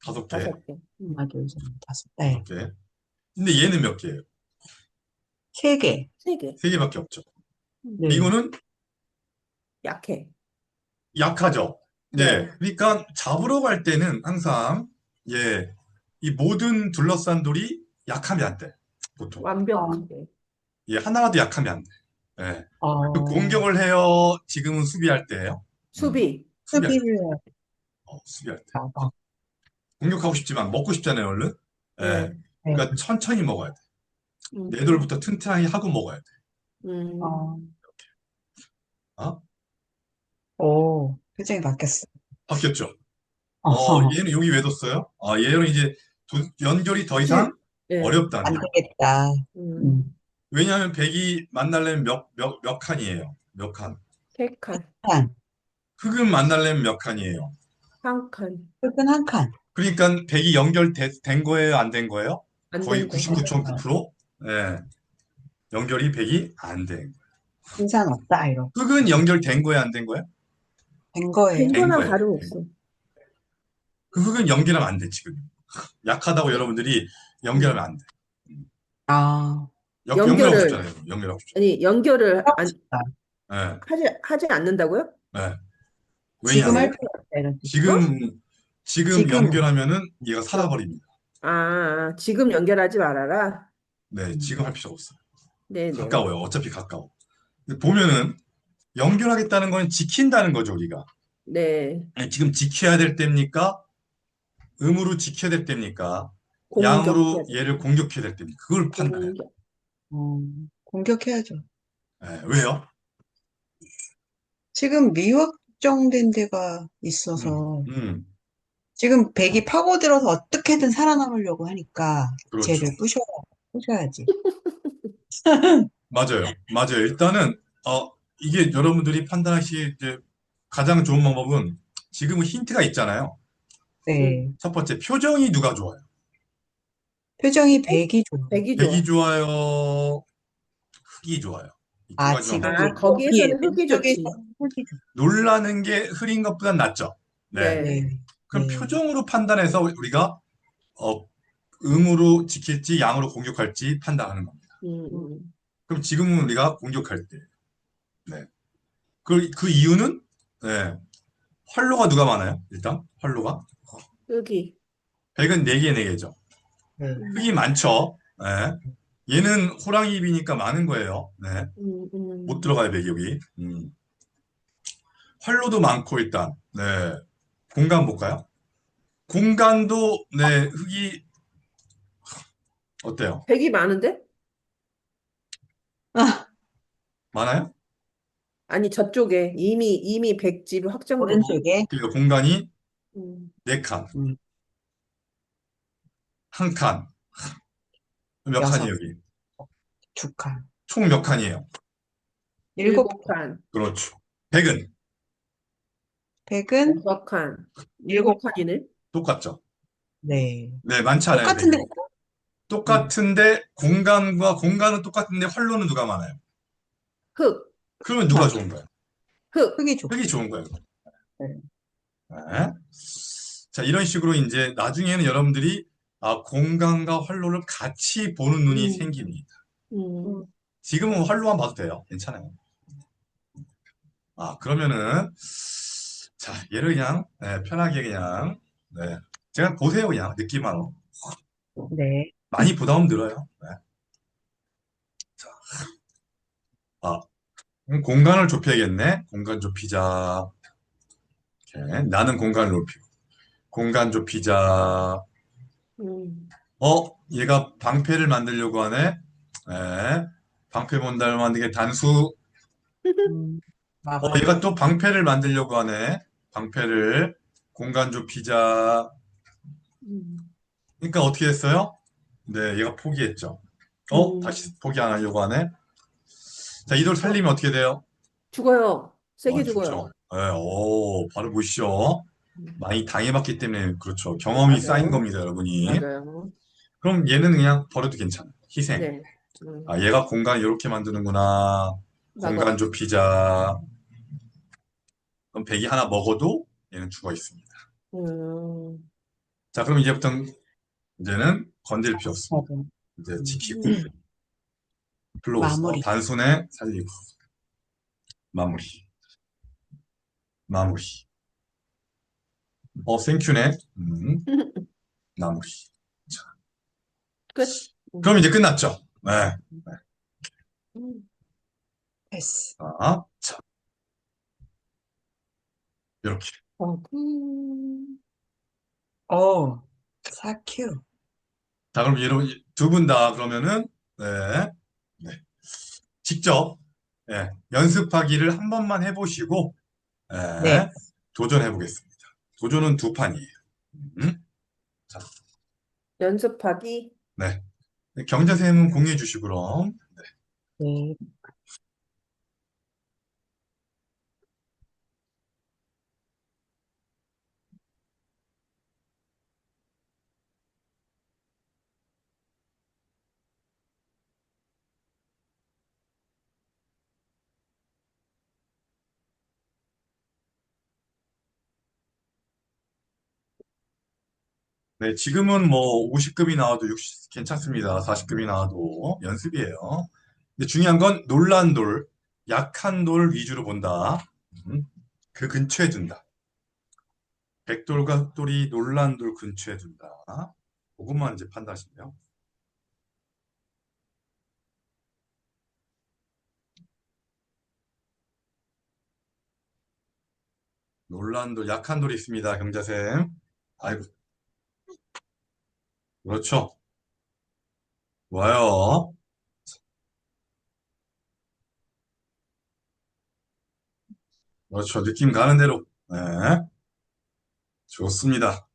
다섯 개. 5개. 하나, 둘, 셋, 다섯. 네. 다섯 개. 근데 얘는 몇 개예요? 세 개. 3개. 세 개밖에 없죠. 네. 이거는 약해. 약하죠. 네. 그러니까 잡으러 갈 때는 항상 이 모든 둘러싼 돌이 약하면 안 돼. 보통. 완벽하게. 하나라도 약하면 안 돼. 예. 어, 공격을 해요. 지금은 수비할 때예요. 수비. 수비할 때. 수비를 수비할 때. 하다가. 공격하고 싶지만 먹고 싶잖아요, 얼른. 네. 그러니까 천천히 먹어야 돼. 음. 내 돌부터 튼튼하게 하고 먹어야 돼. 음. 어, 어? 오, 표정이 바뀌었어. 바뀌었죠? 어허, 얘는 여기 왜 뒀어요? 얘는 이제 연결이 더 이상 네. 어렵다는 안 거예요. 되겠다. 음. 왜냐하면 백이 만나려면 몇 칸이에요? 몇 칸? 3칸. 칸. 흙은 만나려면 몇 칸이에요? 1칸. 흙은 한 칸. 그러니까 백이 연결된 거예요? 안 된 거예요? 안 거의 된대. 99.9%? 예. 연결이 백이 안 된 거예요. 인상 없다, 이거. 흙은 연결된 거예요? 안 된 거예요? 된 거예요. 된 된 거나 거예요. 다름없어. 그 흙은 연결하면 안 돼, 지금. 약하다고 여러분들이 연결하면 안 돼. 아, 연결하고 연결을, 싶잖아요. 연결하고 싶잖아요. 아니, 연결을 예. 하지 않는다고요? 예. 지금 할 왜냐하면 필요 없다, 이런 뜻이죠? 지금 지금 지금은. 연결하면은 얘가 살아버립니다. 지금 연결하지 말아라. 네, 음, 지금 할 필요 없어요. 네네. 가까워요. 어차피 가까워. 근데 보면은 연결하겠다는 건 지킨다는 거죠, 우리가. 네. 아니, 지금 지켜야 될 때입니까? 음으로 지켜야 될 때입니까? 공격해야 양으로 돼. 얘를 공격해야 될 때입니까? 그걸 판단해야 돼요. 공격. 공격해야죠. 왜요? 지금 미확정된 데가 음, 있어서 음, 지금 백이 파고들어서 어떻게든 살아남으려고 하니까 그렇죠. 쟤를 부셔야지. 맞아요. 맞아요. 일단은, 이게 여러분들이 판단하시기 이제 가장 좋은 방법은 지금은 힌트가 있잖아요. 음. 네. 첫 번째, 표정이 누가 좋아요? 표정이 백이 좋아. 백이 백이 좋아. 좋아요? 흑이 좋아요? 이 두 아, 가지만 지금 볼게요. 여기에 거기에서는 흙이 왼쪽에서 좋지. 흙이 좋아. 놀라는 게 흐린 것보단 낫죠. 네. 네. 네. 그럼 네. 표정으로 판단해서 우리가 어, 음으로 지킬지 양으로 공격할지 판단하는 겁니다. 음, 음, 음. 그럼 지금은 우리가 공격할 때. 네. 그 이유는 네. 활로가 누가 많아요? 일단 활로가 흙이. 백은 4개, 4개죠. 네. 음, 흙이 많죠. 네. 얘는 호랑이 입이니까 많은 거예요. 네. 음, 못 음. 들어가요, 백이 여기. 활로도 많고 일단. 네. 공간 볼까요? 공간도 네, 흙이 어때요? 백이 많은데? 아, 많아요? 아니, 저쪽에 이미 백집이 확정됐어. 오른쪽에 그러니까 공간이 음. 4칸, 음, 한 칸. 몇 칸이에요, 여섯, 여기? 두 칸, 총 몇 칸이에요? 일곱 일곱 칸. 칸, 그렇죠. 백은 백은 여섯 칸, 일곱 일곱 칸이네. 똑같죠. 네. 네, 많지 않아요, 백이. 똑같은데, 음, 똑같은데 공간은 똑같은데 활로는 누가 많아요? 흙, 그러면 누가 맞아. 좋은 거예요? 흙. 흙이 좋아. 흙이 좋은 거예요. 네. 네. 자, 이런 식으로 이제 나중에는 여러분들이 공간과 활로를 같이 보는 눈이 음, 생깁니다. 음, 음, 지금은 활로만 봐도 돼요. 괜찮아요. 그러면은 자, 얘를 그냥 편하게 그냥 네. 제가 보세요 그냥 느낌만으로. 네. 많이 부담은 들어요. 네. 아, 그럼 공간을 좁혀야겠네. 공간 좁히자. 이렇게. 나는 공간을 넓히고. 공간 좁히자. 음, 얘가 방패를 만들려고 하네. 네. 방패 본다를 만드게 단수. 음, 막아줘. 얘가 또 방패를 만들려고 하네. 방패를 공간 좁히자. 음, 그러니까 어떻게 했어요? 네, 얘가 포기했죠. 음. 다시 포기 안 하려고 하네. 자, 이걸 어, 살리면 어떻게 돼요? 죽어요. 세게 죽죠. 죽어요. 네, 바로 보시죠. 음, 많이 당해봤기 때문에 그렇죠. 경험이 쌓인 맞아요. 겁니다, 여러분이. 맞아요. 그럼 얘는 그냥 버려도 괜찮아. 희생. 네. 얘가 공간 이렇게 만드는구나. 공간 막아. 좁히자. 그럼 백이 하나 먹어도 얘는 죽어 있습니다. 음, 자, 그럼 이제는 건들 필요 없습니다. 맞아. 이제 음, 지키고 클로즈. 마무리. 단순에 살리고 마무리. 마무리. 땡큐네. 마무리. 자, 끝. 그럼 이제 끝났죠. 네. 음. 패스. 자, 이렇게. 어, 4Q. 자, 그럼 여러분 두 분 다 그러면은 네, 네. 직접 연습하기를 한 번만 해보시고 네. 도전해 보겠습니다. 도전은 2판이에요. 음? 자, 연습하기. 네. 경자쌤은 공유해 주시고 그럼. 네. 네, 지금은 뭐 50급이 나와도 60 괜찮습니다. 40급이 나와도 연습이에요. 근데 중요한 건 놀란 돌, 약한 돌 위주로 본다. 그 근처에 둔다. 백돌과 흑돌이 놀란돌 근처에 둔다. 그것만 이제 판단하시면 돼요. 놀란돌, 약한 돌이 있습니다. 경자쌤. 아이고, 그렇죠. 좋아요. 그렇죠. 느낌 가는 대로. 네, 좋습니다.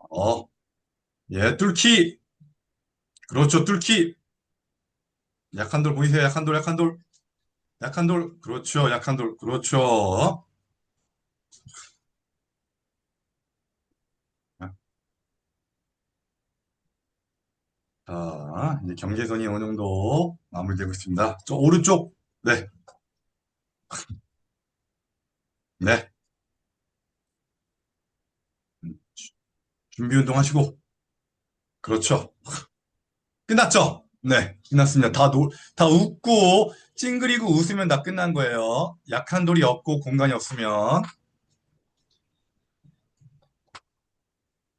어, 예, 뚫기. 그렇죠. 뚫기. 약한 돌 보이세요? 약한 돌, 약한 돌. 약한 돌. 그렇죠. 약한 돌. 그렇죠. 자, 이제 경계선이 어느 정도 마무리되고 있습니다. 저 오른쪽. 네, 네. 음, 준비 운동 하시고. 그렇죠. 끝났죠? 네, 끝났습니다. 다 웃고, 찡그리고 웃으면 다 끝난 거예요. 약한 돌이 없고 공간이 없으면.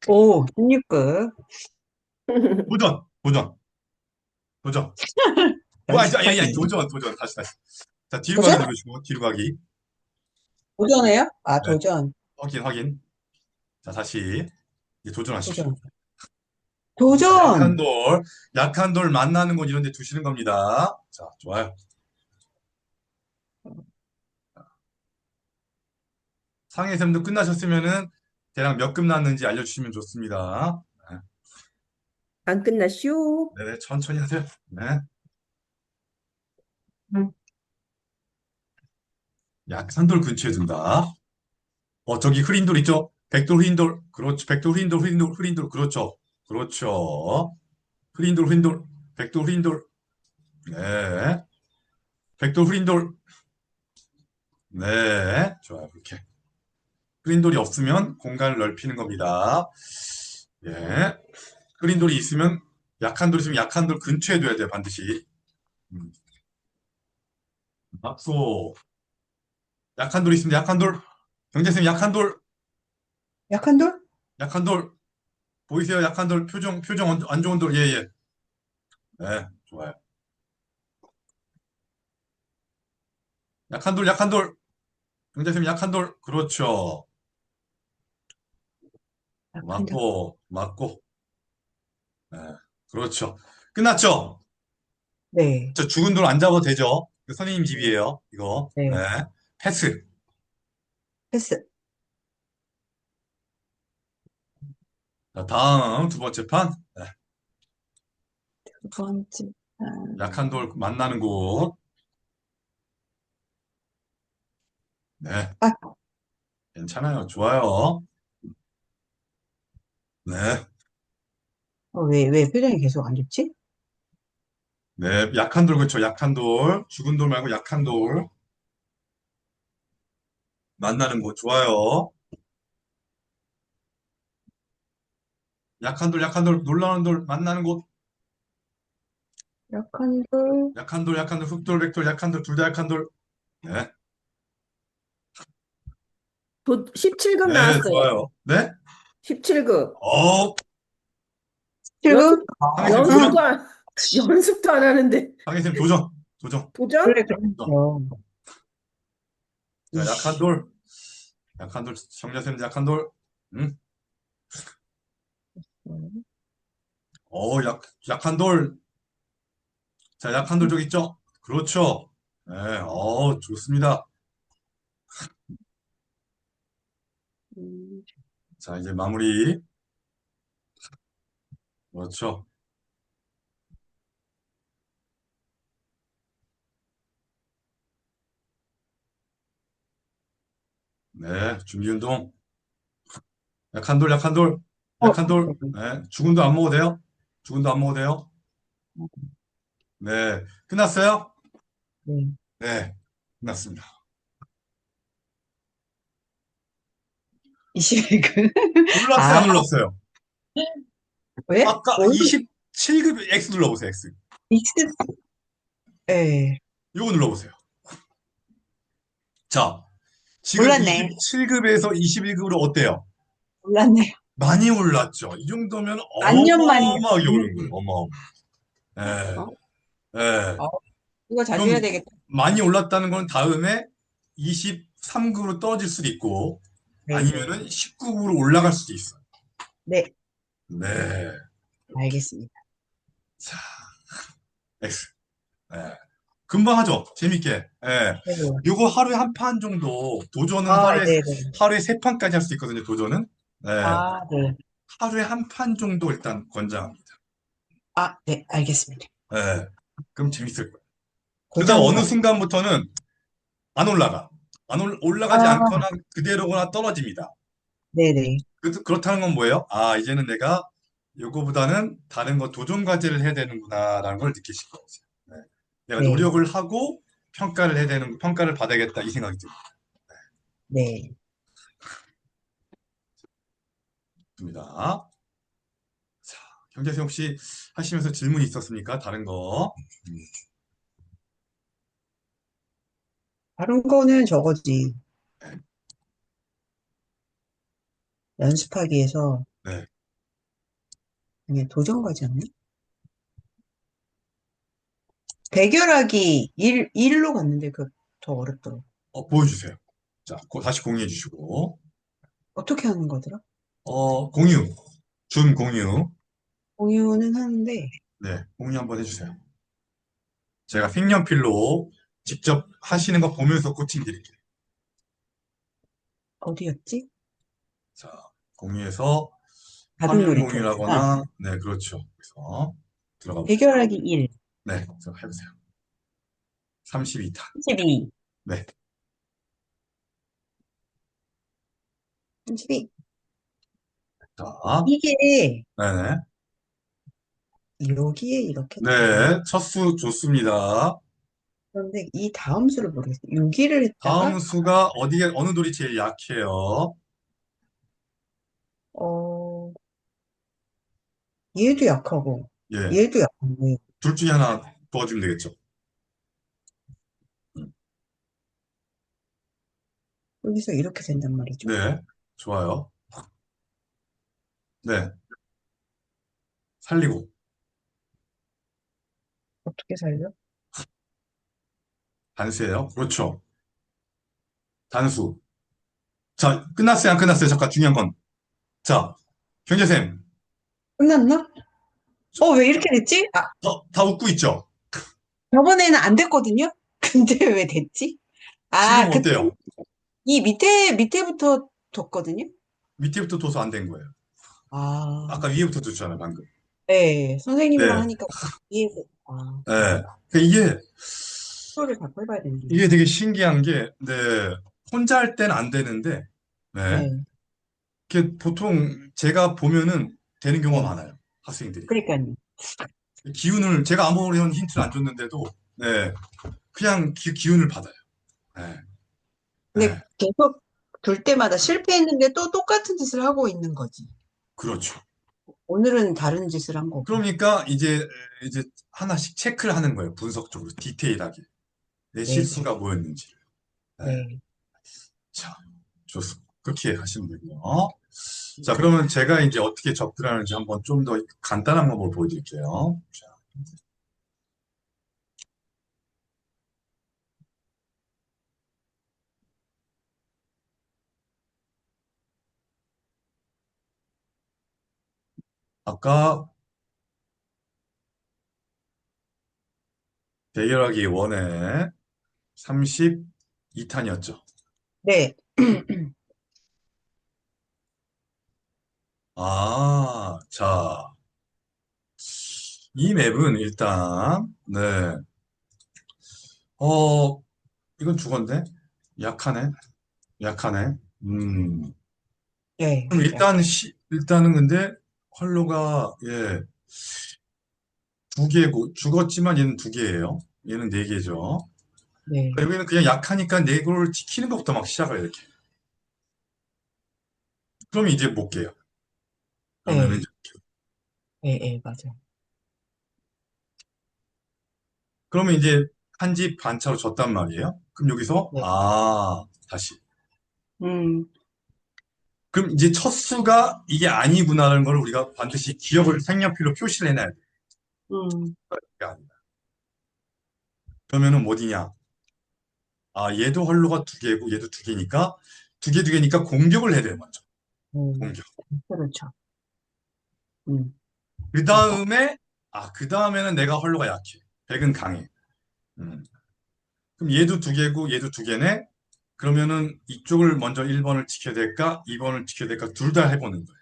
오, 16급. 도전, 도전, 도전. 야, 야, 연습하기. 도전, 도전. 다시, 다시. 자, 뒤로 가기 도전? 누르시고, 뒤로 가기. 도전해요? 아, 네, 도전. 확인, 확인. 자, 다시. 이제 도전하십시오. 도전. 자, 약한 도전! 돌, 약한 돌 만나는 곳 이런 데 두시는 겁니다. 자, 좋아요. 상해 셈도 끝나셨으면은 대략 몇 급 났는지 알려주시면 좋습니다. 안 끝났슈. 네, 네, 천천히 하세요. 네. 약한 돌 근처에 둔다. 저기 흐린 돌 있죠? 백돌 흐린 돌. 그렇죠. 백돌 흐린 돌, 흐린 돌, 흐린 돌. 그렇죠. 그렇죠. 흐린 돌, 흐린 돌. 백돌 흐린 돌. 네. 백돌 흐린 돌. 네. 좋아요. 그렇게. 흐린 돌이 없으면 공간을 넓히는 겁니다. 예. 흐린 돌이 있으면 약한 돌이 있으면 약한 돌 근처에 둬야 돼요. 반드시. 음. 박수. 약한 돌 있습니다. 약한 돌. 경제쌤 약한 돌. 약한 돌? 약한 돌. 보이세요? 약한 돌. 표정 안 좋은 돌. 예, 예. 네. 좋아요. 약한 돌, 약한 돌. 경제쌤 약한 돌. 그렇죠. 약한 돌. 맞고, 맞고. 네. 그렇죠. 끝났죠? 네. 저 죽은 돌 안 잡아도 되죠? 그 선생님 집이에요. 이거. 네. 네. 패스. 패스. 자, 다음 두 번째 판. 네. 두 번째. 아, 약한 돌 만나는 곳. 네. 아, 괜찮아요. 좋아요. 네. 왜 표정이 계속 안 좋지? 네. 약한 돌, 그렇죠. 약한 돌. 죽은 돌 말고 약한 돌. 만나는 곳. 좋아요. 약한 돌, 약한 돌. 놀라운 돌 만나는 곳. 약한 돌. 약한 돌, 약한 돌. 흑돌, 백돌, 약한 돌. 둘 다 약한 돌. 네. 17급 네. 나왔어요. 좋아요. 네. 17급. 어, 7급? 상혜쌤 도전. 연습도 안, 연습도 안 하는데. 상혜쌤 도전. 도전. 도전? 원래 도전. 그렇죠. 자, 약한 이씨. 돌. 약한 돌. 정자쌤 약한 돌. 음. 약한 돌. 자, 약한 돌 저기 있죠? 그렇죠. 네. 좋습니다. 음, 자, 이제 마무리. 그렇죠. 네. 준비 운동. 약한 돌, 약한 돌. 어, 약한 돌. 네. 죽은 돌 안 먹어도 돼요? 죽은 돌 안 먹어도 돼요? 네. 끝났어요? 네. 네. 끝났습니다. 22급. 눌렀어요? 아, 안 눌렀어요? 왜? 아까 뭘? 27급 X 눌러보세요. X. 익스, 예. 요거 눌러보세요. 자, 지금 몰랐네. 27급에서 21급으로 어때요? 몰랐네요. 많이 올랐죠. 이 정도면 만년 만이야. 어마어마하게 만년 오른 거예요. 만. 어마어마. 어? 예, 예. 어, 이거 자주 해야 그럼 되겠다. 많이 올랐다는 건 다음에 23급으로 떨어질 수도 있고, 네네. 아니면은 19급으로 올라갈 수도 있어요. 네, 네. 알겠습니다. 자, X. 예. 금방 하죠. 재밌게. 예. 네. 요거 하루에 한 판 정도, 도전은 아, 네네. 하루에 세 판까지 할 수 있거든요, 도전은. 예. 아, 네. 하루에 한 판 정도 일단 권장합니다. 아, 네, 알겠습니다. 예. 그럼 재밌을 거예요. 그러다 고정 어느 거. 순간부터는 안 올라가. 올라가지 아, 않거나 그대로거나 떨어집니다. 네네. 그렇다는 건 뭐예요? 아, 이제는 내가 요거보다는 다른 거 도전 과제를 해야 되는구나라는 걸 느끼실 거죠. 네. 내가 네, 노력을 하고 평가를 받아야겠다 이 생각이 네. 듭니다. 자, 경재쌤 혹시 하시면서 질문이 있었습니까? 다른 거. 음, 다른 거는 저거지. 연습하기 위해서 네. 그냥 도전 과제였나? 대결하기 1로 갔는데 그 더 어렵더라고. 보여주세요. 자, 다시 공유해 주시고. 어떻게 하는 거더라? 공유. 줌 공유. 공유는 하는데 네, 공유 한번 해주세요. 제가 색연필로 직접 하시는 거 보면서 코칭 드릴게요. 어디였지? 자, 공유해서 다른 화면 놀이터였구나. 공유라거나, 네, 그렇죠. 그래서 들어가 보세요. 대결하기 1, 네, 저 해보세요. 32탄. 32, 네, 32. 자, 이게 네네. 여기에 이렇게 나오나? 네, 첫 수 좋습니다. 그런데 이 다음 수를 모르겠어요. 6일을 다음 했다가 수가 어느 돌이 제일 약해요? 어 얘도 약하고 예, 얘도 약한데 둘 중에 하나 도와주면 되겠죠. 음, 여기서 이렇게 된단 말이죠. 네, 좋아요. 네, 살리고. 어떻게 살려? 단수예요. 그렇죠. 단수. 자, 끝났어요, 안 끝났어요? 잠깐 중요한 건. 자, 경재쌤, 끝났나? 왜 이렇게 됐지? 아, 다 웃고 있죠? 저번에는 안 됐거든요? 근데 왜 됐지? 지금 아, 그때 어때요? 이 밑에부터 뒀거든요? 밑에부터 둬서 안 된 거예요. 아, 아까 위에부터 뒀잖아요, 방금. 네. 선생님이랑 네, 하니까 위에서, 아, 네. 그 프로를 자꾸 해봐야 되는데. 이게 되게 신기한 게, 네, 혼자 할 때는 안 되는데, 네. 네, 보통 제가 보면은 되는 경우가 네. 많아요. 학생들이. 그러니까요. 제가 아무런 힌트를 안 줬는데도, 네, 그냥 기운을 받아요. 네, 근데 네, 계속 둘 때마다 실패했는데 또 똑같은 짓을 하고 있는 거지. 그렇죠. 오늘은 다른 짓을 한 거고. 그러니까 이제 하나씩 체크를 하는 거예요. 분석적으로, 디테일하게. 내 네네. 실수가 뭐였는지. 네, 네. 자, 좋습니다. 그렇게 하시면 되고요. 자, 그러면 제가 이제 어떻게 접근하는지 한번 좀 더 간단한 방법을 보여드릴게요. 자, 아까 대결하기 원에 32탄이었죠. 네. 자, 이 맵은 일단, 네, 어, 이건 죽었네? 약하네? 약하네? 네. 그럼 약간, 일단은 근데, 활로가, 예, 두 개고, 죽었지만 얘는 두 개예요. 얘는 네 개죠. 네. 여기는 그냥 약하니까 네 개를 지키는 것부터 막 시작을 이렇게. 그럼 이제 못 깨요. 그러면은, 네. 네, 네, 맞아요. 그러면 이제 한 집 반차로 졌단 말이에요. 그럼 여기서, 네. 다시. 음, 그럼 이제 첫 수가 이게 아니구나라는 걸 우리가 반드시 기억을 색연필로 표시를 해놔야 돼. 음, 그러면은 어디냐? 아, 얘도 활로가 두 개고 얘도 두 개니까 두 개니까 공격을 해야 돼, 먼저. 음, 공격. 그렇죠. 음, 그 맞아. 다음에, 그 다음에는 내가 활로가 약해. 백은 강해. 음. 그럼 얘도 두 개고 얘도 두 개네? 그러면은 이쪽을 먼저 1번을 지켜야 될까? 2번을 지켜야 될까? 둘 다 해보는 거예요.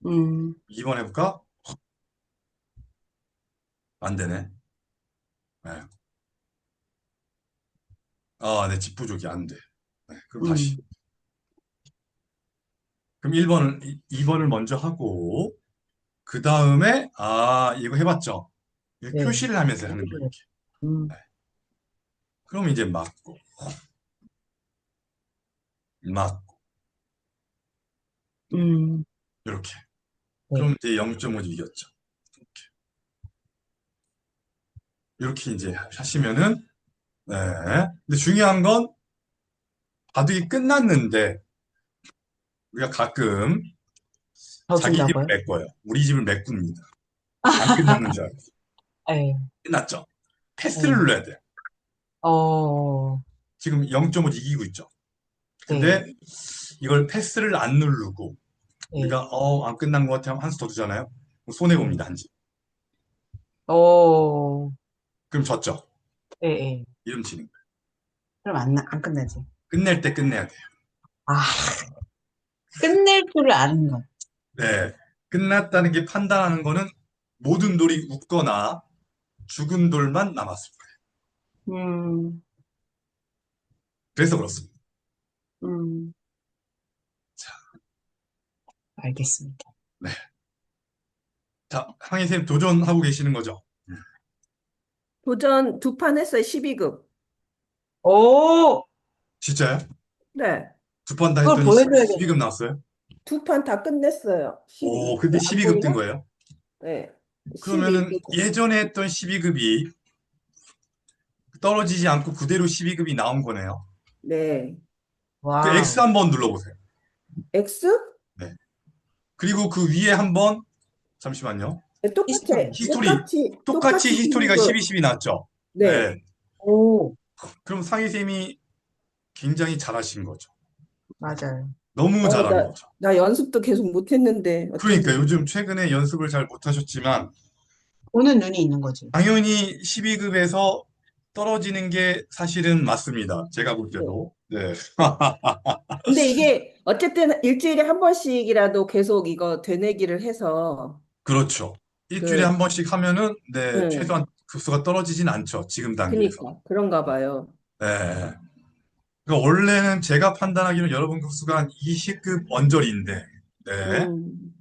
음, 2번 해볼까? 안 되네. 네. 아, 내 집 부족이 안 돼. 네, 그럼 다시. 음, 그럼 2번을 먼저 하고, 그 다음에, 이거 해봤죠? 이거 네. 표시를 하면서 하는 거예요, 이렇게. 음, 네. 그럼 이제 맞고, 맞고, 음, 이렇게. 네. 그럼 이제 0.5점 이겼죠. 이렇게 이제 하시면은, 네. 근데 중요한 건 바둑이 끝났는데, 우리가 가끔 더 자기 집을 준다고요? 메꿔요. 우리 집을 메꿉니다. 안 끝났는 줄 알고. 예, 끝났죠? 패스를 예. 눌러야 돼요. 어, 지금 0.5 이기고 있죠. 네, 근데 이걸 패스를 안 누르고, 예, 우리가, 안 끝난 것 같으면 한 수 더 두잖아요? 손해봅니다, 예. 한 집. 어, 그럼 졌죠? 예, 예. 이름 치는 거예요. 그럼 안 끝나지. 끝낼 때 끝내야 돼요. 아, 끝낼 줄을 아는 것. 네. 끝났다는 게 판단하는 거는 모든 돌이 웃거나 죽은 돌만 남았을 거예요. 음, 그래서 그렇습니다. 음, 자, 알겠습니다. 네. 자, 항해 선생님 도전하고 계시는 거죠? 도전 두 판 했어요, 12급. 오, 진짜요? 네. 두 판 다 그걸 했더니 보여줘야겠네. 12급 나왔어요? 두 판 다 끝냈어요. 오, 12. 근데 안 12급 뜬 보이나? 거예요? 네. 그러면은 12급. 예전에 했던 12급이 떨어지지 않고 그대로 12급이 나온 거네요. 네. 그 X 와우. 한번 눌러보세요. X? 네. 그리고 그 위에 한번, 잠시만요. 네, 똑같이, 히스토리. 히스토리. 똑같이 똑같이 히스토리가 12급. 12, 12 나왔죠? 네. 네. 오, 그럼 상희쌤이 굉장히 잘하신 거죠. 맞아요. 너무 잘한 나, 거죠. 나 연습도 계속 못 했는데, 그러니까 어쩐지. 요즘 최근에 연습을 잘 못하셨지만, 보는 눈이 있는 거지. 당연히 12급에서 떨어지는 게 사실은 맞습니다. 제가 볼 네. 때도. 네. 근데 이게 어쨌든 일주일에 한 번씩이라도 계속 이거 되뇌기를 해서, 그렇죠. 일주일에 그, 한 번씩 하면은, 네, 응, 최소한 급수가 떨어지진 않죠. 지금 단계에서. 그니까, 그런가 봐요. 네. 그러니까 원래는 제가 판단하기로는 여러분 급수가 한 20급 원절인데, 네. 음,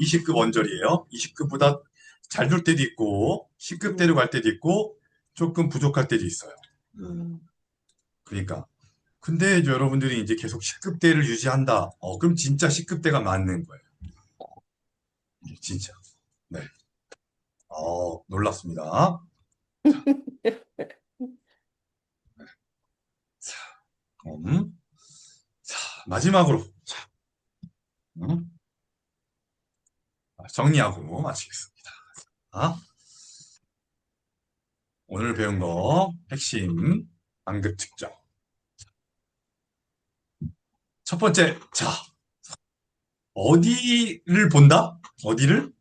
20급 원절이에요. 20급보다 잘 둘 때도 있고, 10급대로 음, 갈 때도 있고, 조금 부족할 때도 있어요. 음. 그러니까. 근데 이제 여러분들이 이제 계속 10급대를 유지한다. 그럼 진짜 10급대가 맞는 거예요. 진짜. 네. 놀랐습니다. 자, 그럼, 자, 마지막으로, 자, 음, 정리하고 마치겠습니다. 아, 오늘 배운 거, 핵심, 완급 측정. 첫 번째, 자, 어디를 본다? 어디를?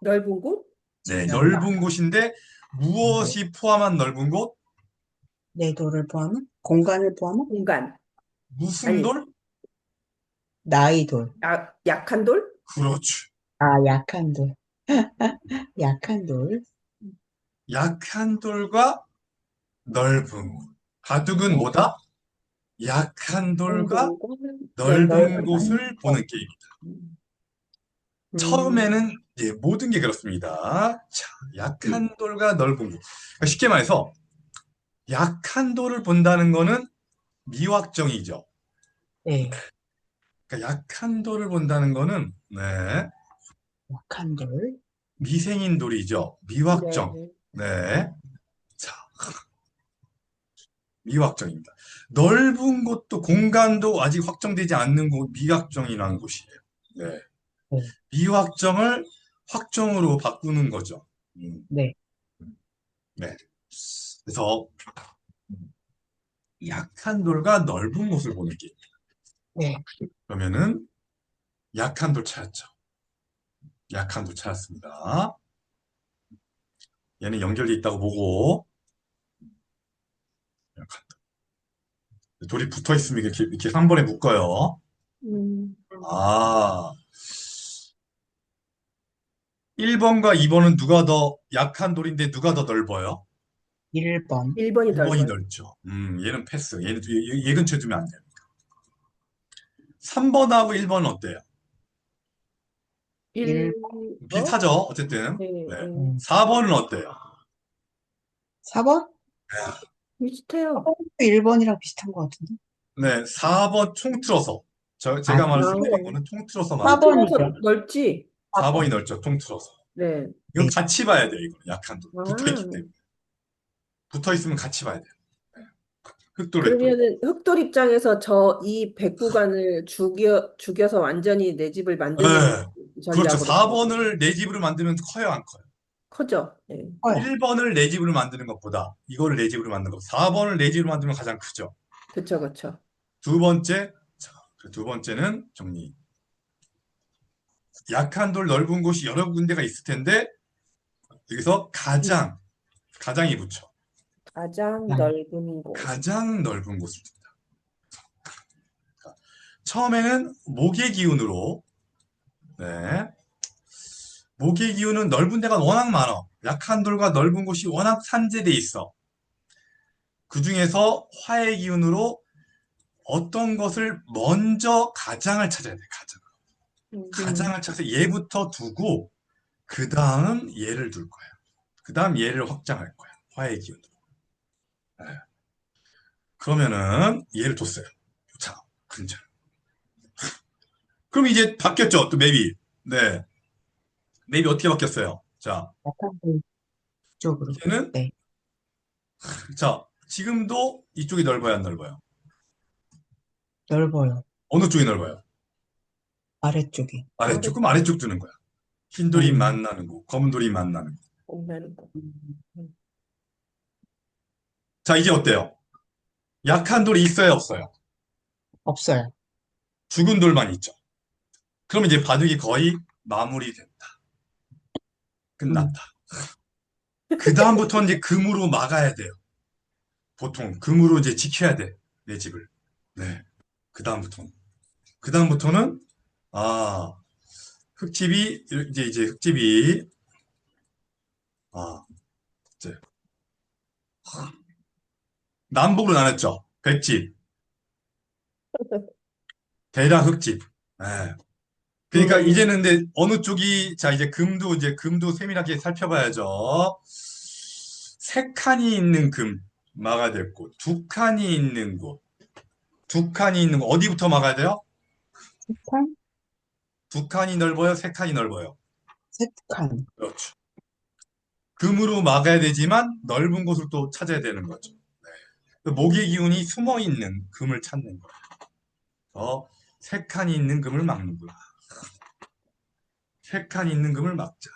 넓은 곳? 네, 넓다. 넓은 곳인데, 네. 무엇이 포함한 넓은 곳? 내도를 포함한? 공간을 포함한? 공간. 무슨 아니, 돌? 나이 돌. 약한 돌? 그렇지. 아, 약한 돌. 약한 돌. 약한 돌과 넓은 곳. 바둑은 네. 뭐다? 약한 돌과 넓은 곳? 넓은 넓은 곳을 곳. 보는 게임이다. 음, 처음에는 예, 모든 게 그렇습니다. 자, 음, 약한 돌과 넓은 곳. 그러니까 쉽게 말해서 약한 돌을 본다는 거는 미확정이죠. 네. 그러니까 약한 돌을 본다는 거는 네, 약한 돌. 미생인 돌이죠. 네. 미확정. 네. 자, 미확정입니다. 넓은 곳도 공간도 아직 확정되지 않는 곳, 미확정이라는 곳이에요. 네. 네. 미확정을 확정으로 바꾸는 거죠. 네. 네. 그래서 약한 돌과 넓은 곳을 보는 게. 네. 그러면은 약한 돌 찾았죠. 약한 돌 찾았습니다. 얘는 연결돼 있다고 보고 약한 돌. 돌이 붙어 있으면 이렇게 한 번에 묶어요. 음, 아, 1번과 2번은 누가 더 약한 돌인데 누가 더 넓어요? 1번. 1번이 1번이 넓어요. 넓죠. 얘는 패스. 얘 근처에 두면 안 돼요. 3번하고 1번은 어때요? 1, 1, 어? 비슷하죠? 어쨌든. 네, 네. 네. 4번은 어때요? 4번? 비슷해요. 1번이랑 비슷한 것 같은데. 네, 4번 통틀어서. 아, 제가 말씀드린 아, 거는 통틀어서 말하는 거예요. 4번이죠. 통틀어서 넓지? 4번이 4번. 넓죠, 통틀어서. 네. 이건 네. 같이 봐야 돼요, 이거. 약한 돌. 붙어 있기 아, 때문에. 붙어 있으면 같이 봐야 돼요. 흑돌, 흑돌. 그러면은 흑돌 입장에서 저 이 백구간을 죽여서 완전히 내 집을 만드는 네. 그렇죠. 전략으로 가야 돼요. 4번을 내 집으로 만들면 커요, 안 커요? 커져. 네. 커요. 1번을 내 집으로 만드는 것보다 이거를 내 집으로 만드는 것. 4번을 내 집으로 만들면 가장 크죠. 그쵸, 그쵸. 두 번째, 자, 그두 번째는 정리. 약한 돌 넓은 곳이 여러 군데가 있을 텐데 여기서 가장이 붙여. 가장 넓은 곳. 가장 넓은 곳을 둔다. 처음에는 목의 기운으로, 네. 목의 기운은 넓은 데가 워낙 많아. 약한 돌과 넓은 곳이 워낙 산재돼 있어. 그 중에서 화의 기운으로 어떤 것을 먼저 가장을 찾아야 돼, 가장. 가장을 찾아서 얘부터 두고, 그 다음 얘를 둘 거야. 그 다음 얘를 확장할 거야. 화의 기운으로. 네. 그러면은 얘를 뒀어요. 자, 근절. 그럼 이제 바뀌었죠, 또 맵이. 네. 맵이 어떻게 바뀌었어요? 자, 약간 쪽으로. 이제는, 네. 자, 지금도 이쪽이 넓어요, 안 넓어요? 넓어요. 어느 쪽이 넓어요? 아래쪽이. 아래 조금 아래쪽 두는 거야. 흰 돌이 음. 만나는 곳, 검은 돌이 만나는 곳. 옥나는 곳. 음. 자, 이제 어때요? 약한 돌이 있어요, 없어요? 없어요. 죽은 돌만 있죠. 그럼 이제 바둑이 거의 마무리된다. 음. 끝났다. 그 다음부터는 이제 금으로 막아야 돼요. 보통 금으로 이제 지켜야 돼. 내 집을. 네. 그 다음부터는. 그 다음부터는 아, 흙집이 이제 흙집이 아, 이제 남북으로 나눴죠. 백집, 대략 흙집. 네. 그러니까 음, 이제는 근데 어느 쪽이 자 이제 금도 세밀하게 살펴봐야죠. 세 칸이 있는 금 막아야 될 곳, 두 칸이 있는 곳, 두 칸이 있는 곳 어디부터 막아야 돼요? 칸? 두 칸이 넓어요, 세 칸이 넓어요. 세 칸. 그렇죠. 금으로 막아야 되지만 넓은 곳을 또 찾아야 되는 거죠. 그 목의 기운이 숨어 있는 금을 찾는 거예요. 세 칸이 있는 금을 막는구나. 세 칸이 있는 금을 막자.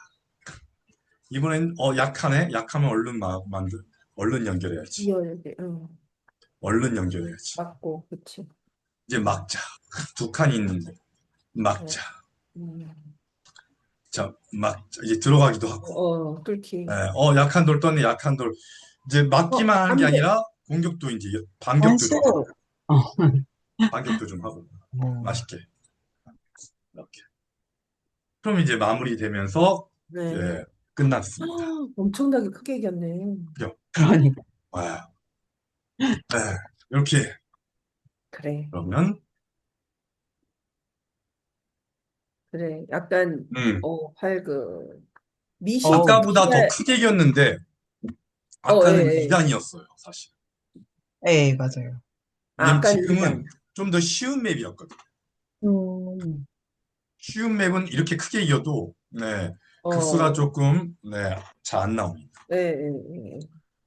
이번엔 약하네. 약하면 얼른 연결해야지. 이어야지. 얼른 연결해야지. 맞고, 그치. 이제 막자. 두 칸이 있는 곳. 네. 막자. 음, 자, 막자. 이제 들어가기도 하고. 뚫기. 예, 약한 돌 떴네, 약한 돌. 이제 막기만 하는 게 안 돼. 아니라 공격도 이제 반격도 원수. 좀 하고. 어. 반격도 좀 하고. 어. 맛있게. 이렇게. 그럼 이제 마무리되면서 네. 이제 끝났습니다. 엄청나게 크게 이겼네. 그죠? 그러니까. 와, 네, 이렇게 그래, 그러면 그래. 약간, 음, 미시, 어, 아까보다 더 미시알, 크게 이겼는데 아까는 예, 예. 2단이었어요, 사실. 네, 맞아요. 왜냐면 아까는 지금은 2단. 좀 더 쉬운 맵이었거든. 음. 쉬운 맵은 이렇게 크게 이겨도 네, 급수가 어, 조금 네, 잘 안 나옵니다. 예, 예, 예.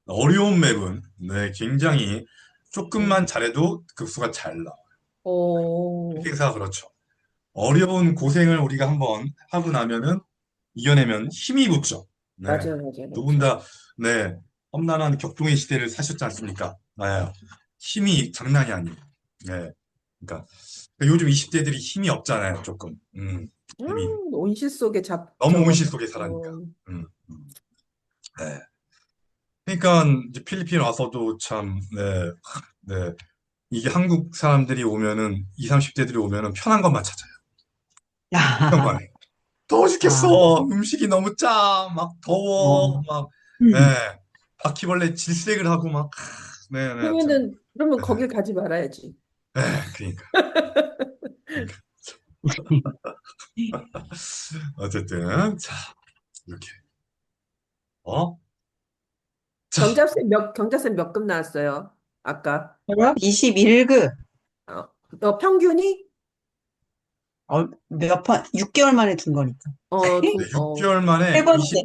어려운 맵은 네, 굉장히 조금만 잘해도 급수가 잘 나와. 오, 회계사가 그렇죠. 어려운 고생을 우리가 한번 하고 나면은 이겨내면 힘이 붙죠. 네. 맞아요, 맞아요, 두 분 맞아요. 다, 네, 험난한 격동의 시대를 사셨지 않습니까? 네. 힘이 장난이 아니에요. 네. 그러니까 요즘 20대들이 힘이 없잖아요, 조금. 힘이. 온실 속에 너무 온실 속에 살아니까. 음, 음. 네. 그러니까 이제 필리핀 와서도 참, 네, 네. 이게 한국 사람들이 오면은, 20, 30대들이 오면은 편한 것만 찾아요. 편한 것만 해. 더워 아, 죽겠어. 음식이 너무 짜. 막 더워. 어, 막, 예. 음. 바퀴벌레 질색을 하고 막, 네, 네, 참. 그러면 네, 거길 가지 말아야지. 그러니까. 그러니까. 어쨌든, 자, 이렇게. 어? 자, 경자쌤 몇 급 나왔어요? 아까. 그럼 21급. 너 평균이? 몇 번, 6개월 만에 둔 거니까. 네, 6개월 세 만에 번째.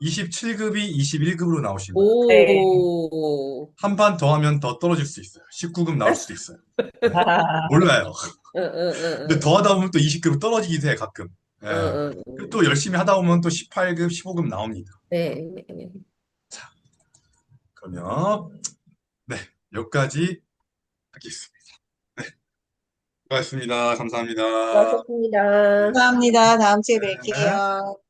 27급이 21급으로 나오신 거예요. 네. 오, 한 판 더 하면 더 떨어질 수 있어요. 19급 나올 수도 있어요. 네, 아, 몰라요. 응, 응, 근데 응, 더 하다 보면 또 20급 떨어지기도 해, 가끔. 응, 예. 응, 응, 그리고 또 열심히 하다 보면 또 18급, 15급 나옵니다. 네, 네. 자, 그러면, 네, 여기까지 하겠습니다. 고맙습니다. 감사합니다. 수고하셨습니다. 감사합니다. 다음 주에 네. 뵐게요.